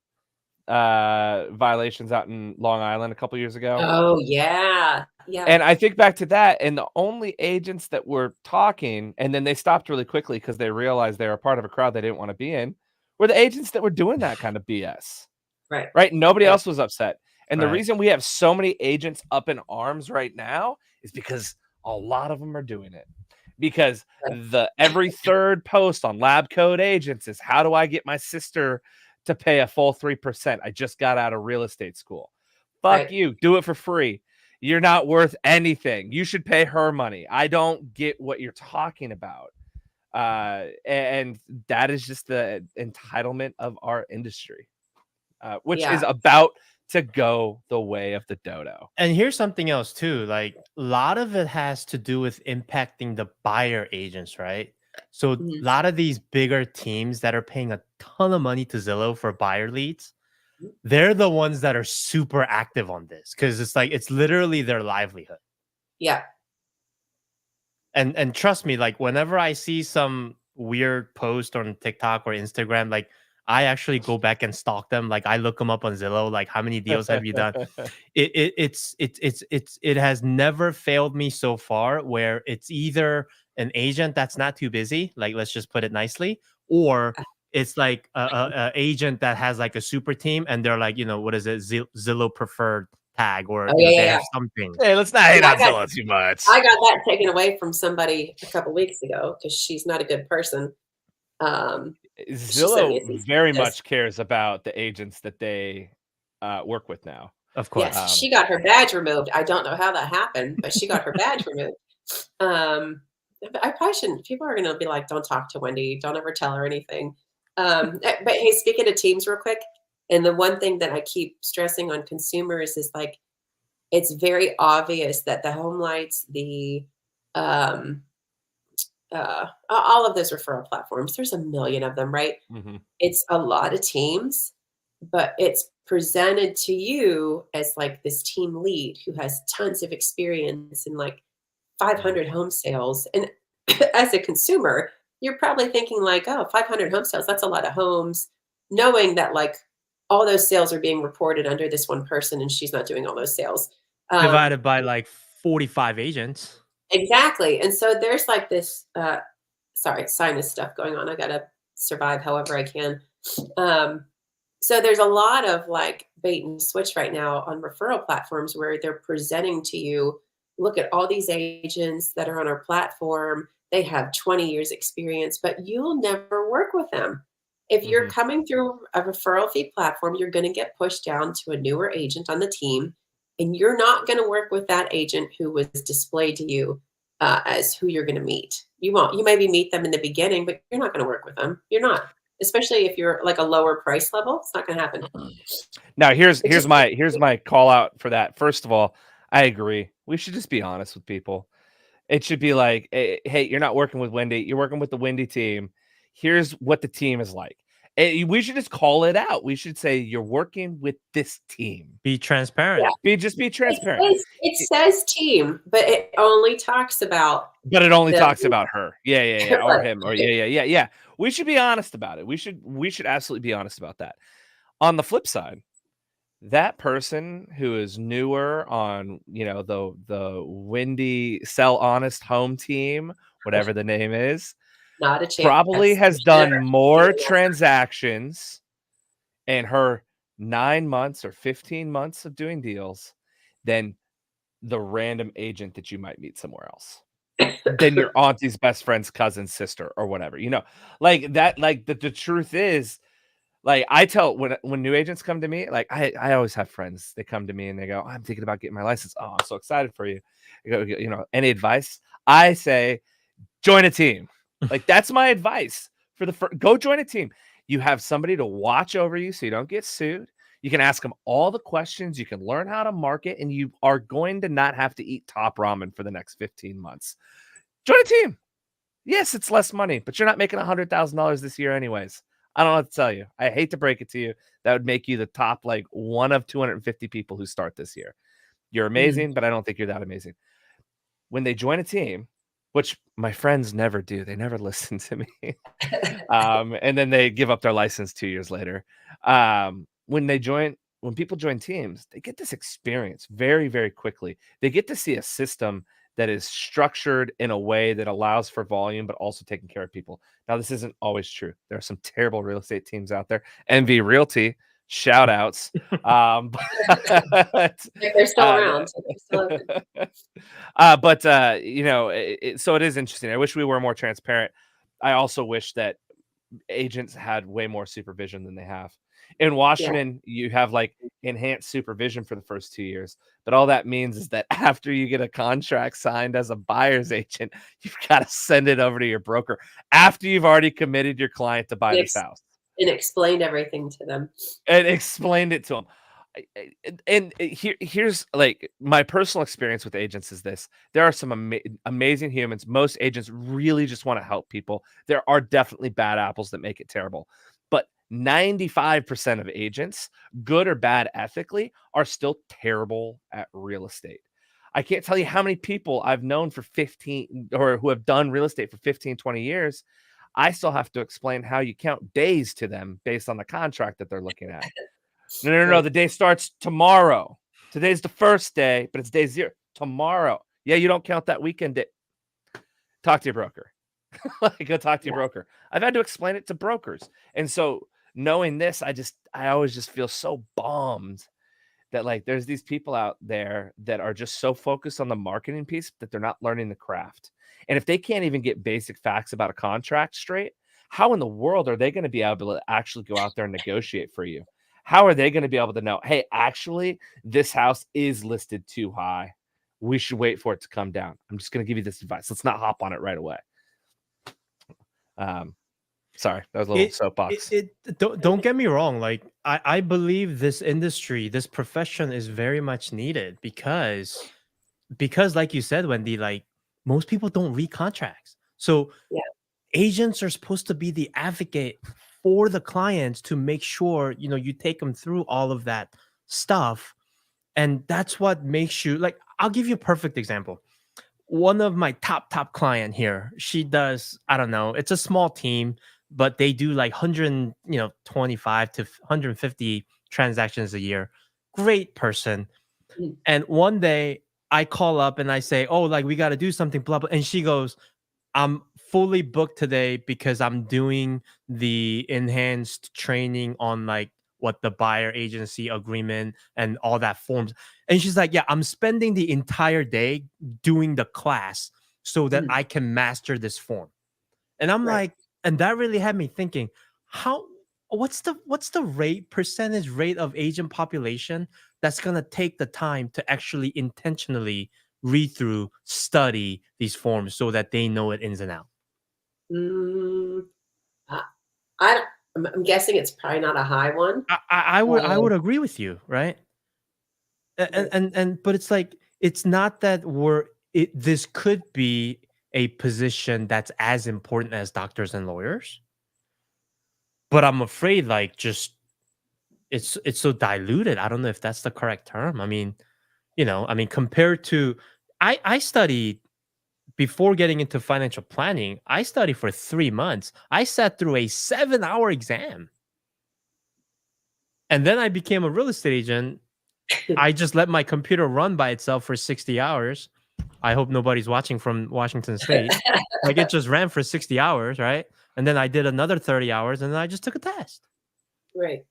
violations out in Long Island a couple years ago? Oh yeah. And I think back to that, and the only agents that were talking, and then they stopped really quickly because they realized they were part of a crowd they didn't want to be in, were the agents that were doing that kind of BS. Right. Nobody else was upset. And the reason we have so many agents up in arms right now is because a lot of them are doing it. Because every third post on Lab Code Agents is, how do I get my sister to pay a full 3%? I just got out of real estate school. Fuck you. Do it for free. You're not worth anything. You should pay her money. I don't get what you're talking about. And that is just the entitlement of our industry, which is about to go the way of the dodo. And here's something else too. Like, a lot of it has to do with impacting the buyer agents, right? So a lot of these bigger teams that are paying a ton of money to Zillow for buyer leads, they're the ones that are super active on this, because it's literally their livelihood. Yeah. And trust me, like, whenever I see some weird post on TikTok or Instagram, like, I actually go back and stalk them. Like, I look them up on Zillow. Like, how many deals have you done? It has never failed me so far, where it's either an agent that's not too busy, like, let's just put it nicely, or it's like a agent that has like a super team, and they're like, what is it, Zillow preferred tag, or they have something. Hey, let's not hate on Zillow too much. I got that taken away from somebody a couple weeks ago because she's not a good person. Zillow very much cares about the agents that they work with now. Of course. Yes, she got her badge removed. I don't know how that happened, but she got her badge removed. I probably shouldn't. People are going to be like, don't talk to Wendy. Don't ever tell her anything. But hey, speaking of teams real quick, and the one thing that I keep stressing on consumers is like, it's very obvious that the home lights, the um, all of those referral platforms, there's a million of them, right? Mhm. It's a lot of teams, but it's presented to you as like this team lead who has tons of experience in like Mhm. 500 home sales. And as a consumer, you're probably thinking like, oh, 500 home sales, that's a lot of homes, knowing that like all those sales are being reported under this one person and she's not doing all those sales. Um, Divided by like 45 agents. exactly. And so there's like this, sorry, sinus stuff going on. I got to survive however I can. Um, so there's a lot of like bait and switch right now on referral platforms where they're presenting to you, look at all these agents that are on our platform. They have 20 years experience, but you'll never work with them. If you're Mhm. coming through a referral fee platform, you're going to get pushed down to a newer agent on the team, and you're not going to work with that agent who was displayed to you as who you're going to meet. You won't. You maybe meet them in the beginning, but you're not going to work with them. You're not, especially if you're like a lower price level. It's not going to happen. Now here's It's just my call out for that. First of all, I agree. We should just be honest with people. It should be like, hey, you're not working with Wendy. You're working with the Wendy team. Here's what the team is like. We should just call it out. We should say you're working with this team. Be yeah. transparent. Be transparent. It says team, but it only talks about But it only the talks about her. Yeah, or right. him, or yeah. We should be honest about it. We should absolutely be honest about that. On the flip side, that person who is newer on, the Wendy Sell Honest Home team, whatever the name is, Not a chance. probably has Never. done more transactions in her 9 months or 15 months of doing deals than the random agent that you might meet somewhere else. Than your auntie's best friend's cousin's sister or whatever, like that. Like the truth is, like I tell when new agents come to me, like I always have friends. They come to me and they go, "I'm thinking about getting my license. Oh, I'm so excited for you." I go, any advice? I say, join a team. Like that's my advice for go join a team. You have somebody to watch over you so you don't get sued. You can ask them all the questions. You can learn how to market, and you are going to not have to eat top ramen for the next 15 months. Join a team. Yes, it's less money, but you're not making $100,000 this year anyways. I don't know what to tell you. I hate to break it to you. That would make you the top, like, one of 250 people who start this year. You're amazing, but I don't think you're that amazing. When they join a team, which my friends never do, they never listen to me. And then they give up their license 2 years later. When people join teams, they get this experience very, very quickly. They get to see a system that is structured in a way that allows for volume, but also taking care of people. Now, this isn't always true. There are some terrible real estate teams out there. NV Realty, shout outs. Like they're still around. So they're still open. So it is interesting. I wish we were more transparent. I also wish that agents had way more supervision than they have. In Washington, you have like enhanced supervision for the first 2 years, but all that means is that after you get a contract signed as a buyer's agent, you've got to send it over to your broker after you've already committed your client to buy this house And explained everything to them. and explained it to them. And here's like my personal experience with agents is this: there are some amazing humans. Most agents really just want to help people. There are definitely bad apples that make it terrible, but 95% of agents, good or bad ethically, are still terrible at real estate. I can't tell you how many people I've known for 15 or who have done real estate for 15, 20 years. I still have to explain how you count days to them based on the contract that they're looking at. No. The day starts tomorrow. Today's the first day, but it's day 0. Tomorrow. Yeah, you don't count that weekend day. Talk to your broker. Go talk to your broker. I've had to explain it to brokers. And so knowing this, I always just feel so bummed that like there's these people out there that are just so focused on the marketing piece that they're not learning the craft. And if they can't even get basic facts about a contract straight, how in the world are they going to be able to actually go out there and negotiate for you? How are they going to be able to know, hey, actually, this house is listed too high. We should wait for it to come down. I'm just going to give you this advice. Let's not hop on it right away. Sorry, that was a little soapbox. Don't get me wrong. Like I believe this industry, this profession is very much needed because like you said, Wendy, like most people don't read contracts. So Yeah. agents are supposed to be the advocate for the clients to make sure, you take them through all of that stuff. And that's what makes you like, I'll give you a perfect example. One of my top client here, she does, I don't know, it's a small team, but they do like 125 to 150 transactions a year. Great person. Mm. And one day I call up and I say, oh, like we got to do something, blah, blah. And she goes, I'm fully booked today because I'm doing the enhanced training on like what the buyer agency agreement and all that forms. And she's like, yeah, I'm spending the entire day doing the class so that Mm. I can master this form. And I'm Right. like, and that really had me thinking, what's the percentage rate of agent population that's going to take the time to actually intentionally read through, study these forms so that they know it ins and out? Mm, I, I don't- I'm guessing it's probably not a high one. I would agree with you, right? Right. And but it's like it's not that this could be a position that's as important as doctors and lawyers, but I'm afraid like just it's so diluted. I don't know if that's the correct term. I mean, compared to I studied before getting into financial planning, I studied for 3 months. I sat through a 7-hour exam. And then I became a real estate agent. I just let my computer run by itself for 60 hours. I hope nobody's watching from Washington State. Like it just ran for 60 hours, right? And then I did another 30 hours and then I just took a test. Right.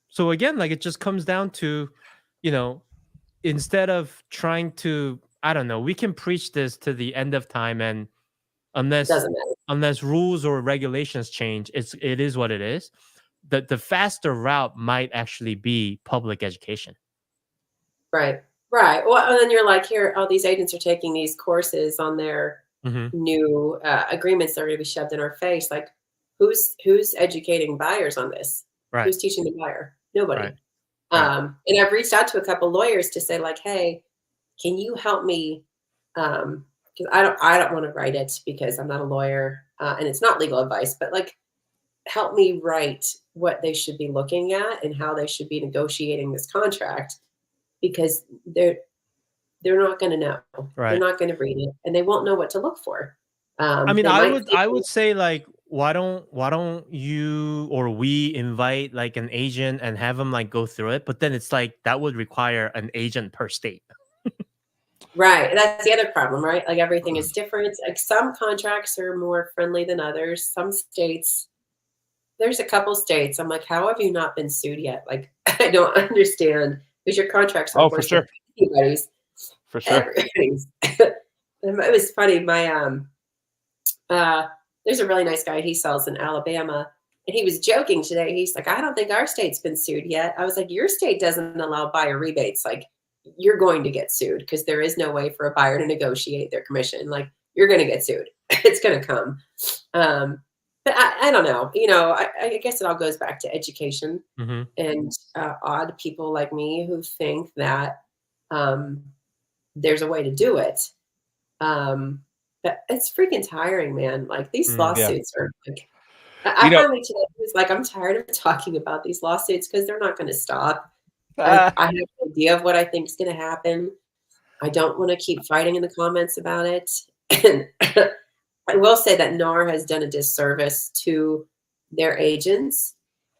So again, like it just comes down to, you know, instead of trying to, I don't know, we can preach this to the end of time, and unless Doesn't matter. unless rules or regulations change, it is what it is. The faster route might actually be public education. Right. Right. Well, and then you're like, here, all these agents are taking these courses on their Mhm. new agreements that are going to be shoved in our face. Like, who's educating buyers on this? Right. Who's teaching the buyer? Nobody. Right. Right. And I've reached out to a couple lawyers to say, like, hey, can you help me? Because I don't want to write it because I'm not a lawyer and it's not legal advice, but like, help me write what they should be looking at and how they should be negotiating this contract, because they're not going to know. They're Right. not going to read it, and they won't know what to look for. I mean, They I might would think, I would say like why don't you or we invite like an agent and have them like go through it, but then it's like that would require an agent per state. right. That's the other problem, right? Like everything is different. Like some contracts are more friendly than others. Some states, there's a couple states. I'm like, how have you not been sued yet? Like, I don't understand, because your contracts are Oh, for worse than sure. anybody's. For sure. Everybody's. It was funny. Uh, there's a really nice guy. He sells in Alabama, and he was joking today. He's like, I don't think our state's been sued yet. I was like, your state doesn't allow buyer rebates. Like, you're going to get sued because there is no way for a buyer to negotiate their commission. Like, you're going to get sued. It's going to come. But I don't know. I guess it all goes back to education Hmm. and odd people like me who think that there's a way to do it. But it's freaking tiring, man. Like these Yeah. lawsuits are like, You I know, finally today was like, I'm tired of talking about these lawsuits because they're not going to stop. uh, I have an idea of what I think is going to happen. I don't want to keep fighting in the comments about it. And I will say that NAR has done a disservice to their agents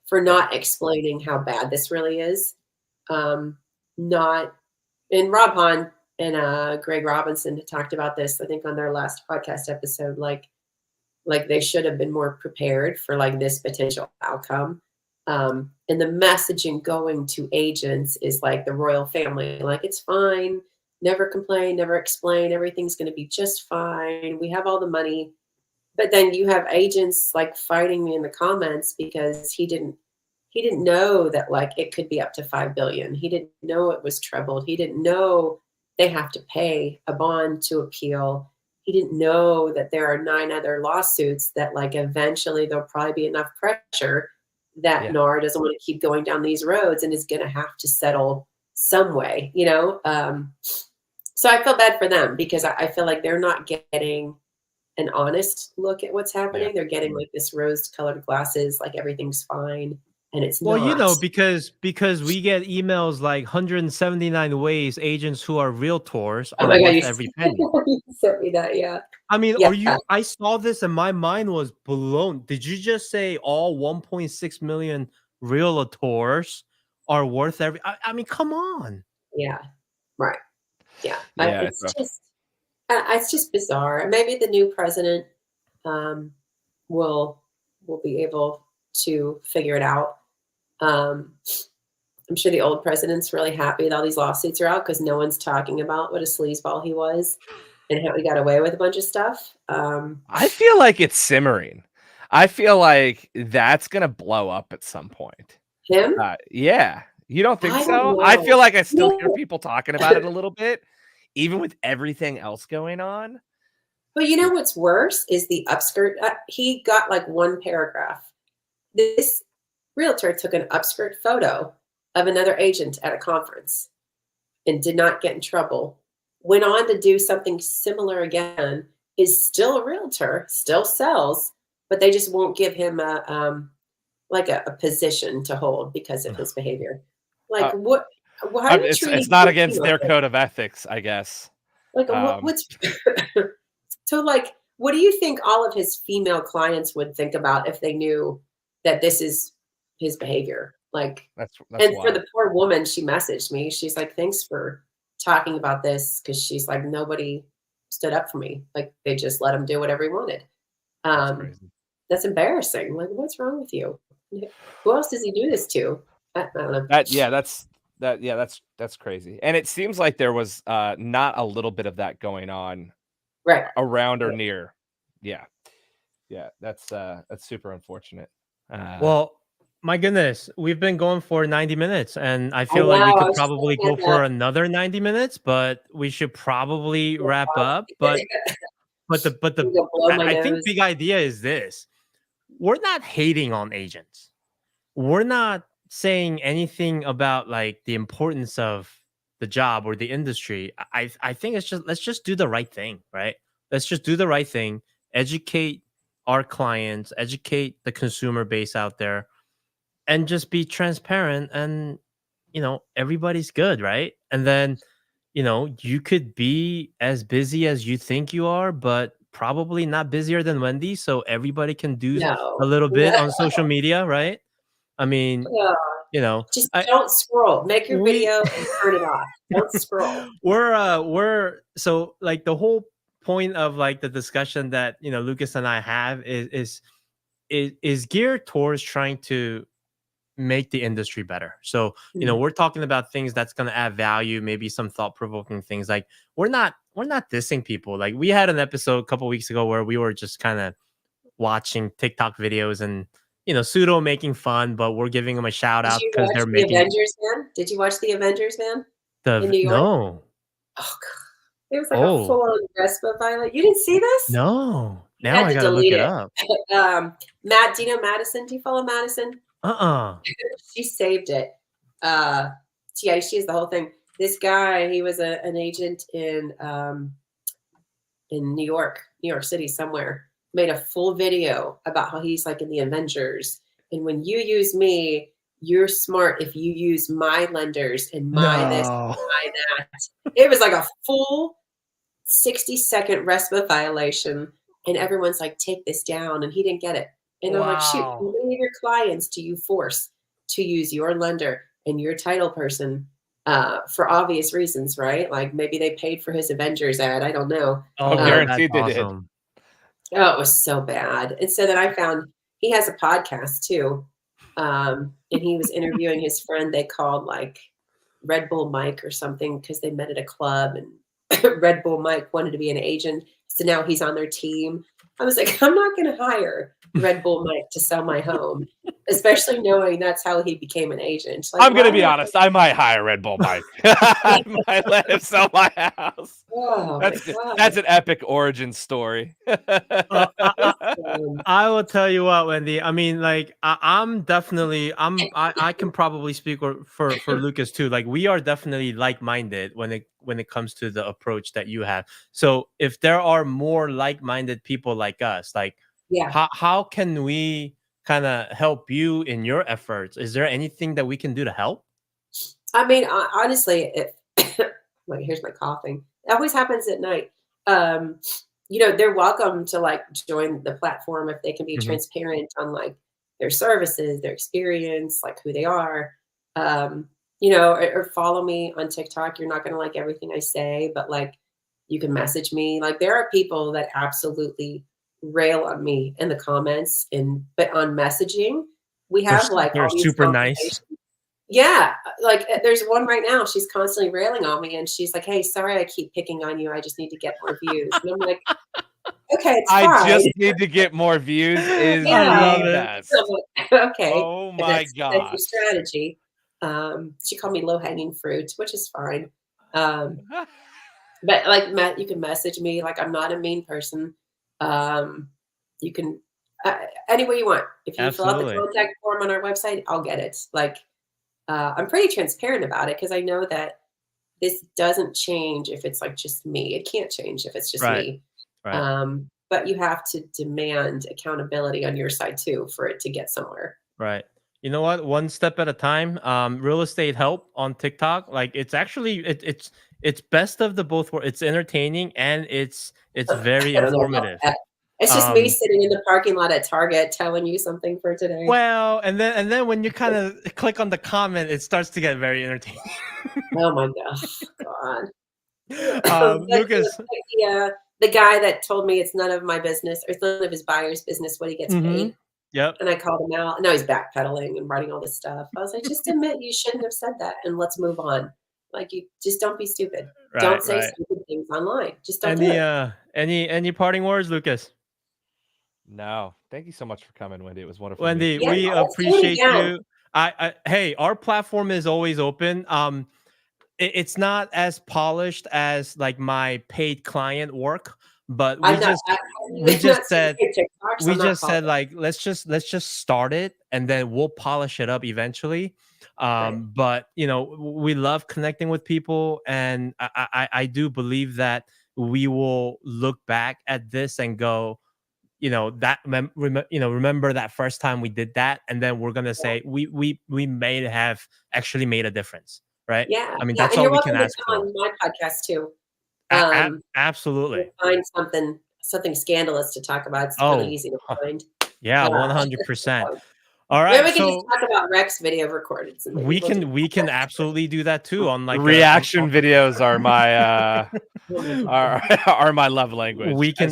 for yeah. not explaining how bad this really is. Not and Rob Hahn and Greg Robinson had talked about this, I think, on their last podcast episode. Like they should have been more prepared for like this potential outcome. And the messaging going to agents is like the royal family, like it's fine, never complain, never explain, everything's going to be just fine. We have all the money. But then you have agents like fighting me in the comments because he didn't know that like it could be up to 5 billion. He didn't know it was trebled. He didn't know they have to pay a bond to appeal. he didn't know that there are 9 other lawsuits that like eventually there'll probably be enough pressure that NAR doesn't want to keep going down these roads and is going to have to settle some way, you know? So I feel bad for them because I feel like they're not getting an honest look at what's happening. They're getting like this rose-colored glasses, like everything's fine, and it's Well, not. you know, because we get emails like 179 ways agents who are realtors Oh are my God, worth every penny. you sent me that, yeah. I mean, Yeah. I saw this and my mind was blown. Did you just say all 1.6 million realtors are worth every? I mean, come on. Yeah, right. Yeah, Yeah, it's just bizarre. Maybe the new president will be able to figure it out. I'm sure the old president's really happy that all these lawsuits are out because no one's talking about what a sleazeball he was and how he got away with a bunch of stuff. I feel like it's simmering. I feel like that's gonna blow up at some point. Him? Yeah. You don't think I so? don't I know. feel like I still hear No. people talking about it a little bit, even with everything else going on. But you know what's worse is the upskirt. He got like one paragraph. This realtor took an upskirt photo of another agent at a conference and did not get in trouble. Went on to do something similar again, is still a realtor, still sells, but they just won't give him a position to hold because of his behavior. Like what? How are you treating? It's not against their code of ethics, I guess. Like what's so like? What do you think all of his female clients would think about if they knew that this is his behavior? Like, that's and wild. for the poor woman, she messaged me. She's like, "Thanks for talking about this," because she's like, nobody stood up for me. Like they just let him do whatever he wanted. That's crazy. That's embarrassing. Like, what's wrong with you? Who else does he do this to? I don't know. That's crazy. And it seems like there was not a little bit of that going on Right around or near. Yeah. That's super unfortunate. Well, my goodness, we've been going for 90 minutes and I feel like we could probably go for another 90 minutes, but we should probably wrap up. But I think big idea is this. We're not hating on agents. We're not saying anything about like the importance of the job or the industry. I think let's just do the right thing, right? Let's just do the right thing, educate our clients, educate the consumer base out there, and just be transparent, and everybody's good, right? And then you could be as busy as you think you are, but probably not busier than Wendy, so everybody can do a little bit on social media, right? I mean, just don't scroll. Make your video and turn it off. Don't scroll. We're so like the whole point of like the discussion that Lucas and I have is geared towards trying to make the industry better. So we're talking about things that's going to add value, maybe some thought-provoking things. Like we're not dissing people. Like we had an episode a couple weeks ago where we were just kind of watching TikTok videos and pseudo making fun, but we're giving them a shout out because they're making Avengers, man. Did you watch the Avengers, man? In New York? No. Oh God. It was like a full-on RESPA violation. You didn't see this? No. Now I gotta look it up. Matt, do you know Madison? Do you follow Madison? She saved it. She has the whole thing. This guy, he was an agent in New York City somewhere, made a full video about how he's like in the Avengers. And when you use me, you're smart if you use my lenders and my this and my that. It was like a full 60-second RESPA violation. And everyone's like, take this down. And he didn't get it. And I'm like, shoot, how many of your clients do you force to use your lender and your title person for obvious reasons, right? Like maybe they paid for his Avengers ad. I don't know. Guaranteed they did. Oh, it was so bad. And so then I found he has a podcast too. And he was interviewing his friend they called like Red Bull Mike or something because they met at a club and Red Bull Mike wanted to be an agent. So now he's on their team. I was like, I'm not going to hire Red Bull Mike to sell my home, especially knowing that's how he became an agent. Like, I'm going to be honest. I might hire Red Bull Mike. I might let him sell my house. Oh, That's an epic origin story. I will tell you what, Wendy. I mean, like, I'm definitely, I can probably speak for Lucas too. Like, we are definitely like-minded when it comes to the approach that you have. So, if there are more like-minded people like us, like, how can we kind of help you in your efforts? Is there anything that we can do to help? I mean, honestly, wait, here's my coughing. It always happens at night. They're welcome to like join the platform if they can be transparent on like their services, their experience, like who they are. Or follow me on TikTok. You're not going to like everything I say, but like you can message me. Like there are people that absolutely rail on me in the comments, but on messaging, we have like they're all these super nice. Yeah, like there's one right now. She's constantly railing on me, and she's like, "Hey, sorry, I keep picking on you. I just need to get more views." And I'm like, "Okay, it's fine. I just need to get more views." Is I love it? Okay. Oh my god, that's your strategy. She called me low hanging fruit, which is fine. But like, you can message me. Like, I'm not a mean person. You can any way you want. If you fill out the contact form on our website, I'll get it. Like. I'm pretty transparent about it because I know that this doesn't change if it's like just me. It can't change if it's just me. Right. But you have to demand accountability on your side too for it to get somewhere. Right. You know what? One step at a time. Real estate help on TikTok. Like it's actually it's best of the both worlds. It's entertaining and it's very informative. It's just me sitting in the parking lot at Target telling you something for today. Well, and then when you kind of click on the comment, it starts to get very entertaining. Oh my God. Lucas. The guy that told me it's none of my business, or it's none of his buyer's business what he gets paid. Yep. And I called him out. Now he's backpedaling and writing all this stuff. I was like, just admit you shouldn't have said that and let's move on. Like, you just don't be stupid. Don't say stupid things online. Just don't do it. Any parting words, Lucas? No, thank you so much for coming, Wendy. It was wonderful. Wendy, we appreciate you. Hey, our platform is always open. It's not as polished as like my paid client work, but we just said like let's just start it and then we'll polish it up eventually. But we love connecting with people, and I do believe that we will look back at this and go, remember that first time we did that, and then we're gonna say we may have actually made a difference, right? Yeah, I mean, that's all we can ask for. On my podcast too. Absolutely. Find something scandalous to talk about. It's really easy to find. Yeah, 100%. All right, then we can just talk about Rex video recorded. We can absolutely do that too. On like reaction videos are my are my love language. We can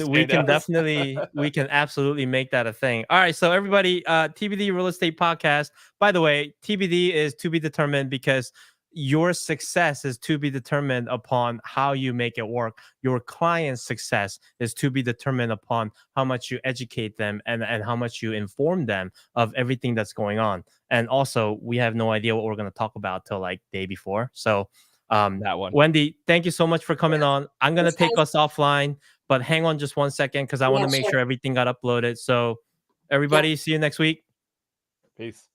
absolutely make that a thing. All right, so everybody, TBD Real Estate Podcast. By the way, TBD is to be determined because your success is to be determined upon how you make it work. Your client's success is to be determined upon how much you educate them and how much you inform them of everything that's going on. And also, we have no idea what we're going to talk about till like day before. So that one. Wendy, thank you so much for coming on. I'm going to take us offline, but hang on just 1 second because I want to make sure everything got uploaded. So everybody, see you next week. Peace.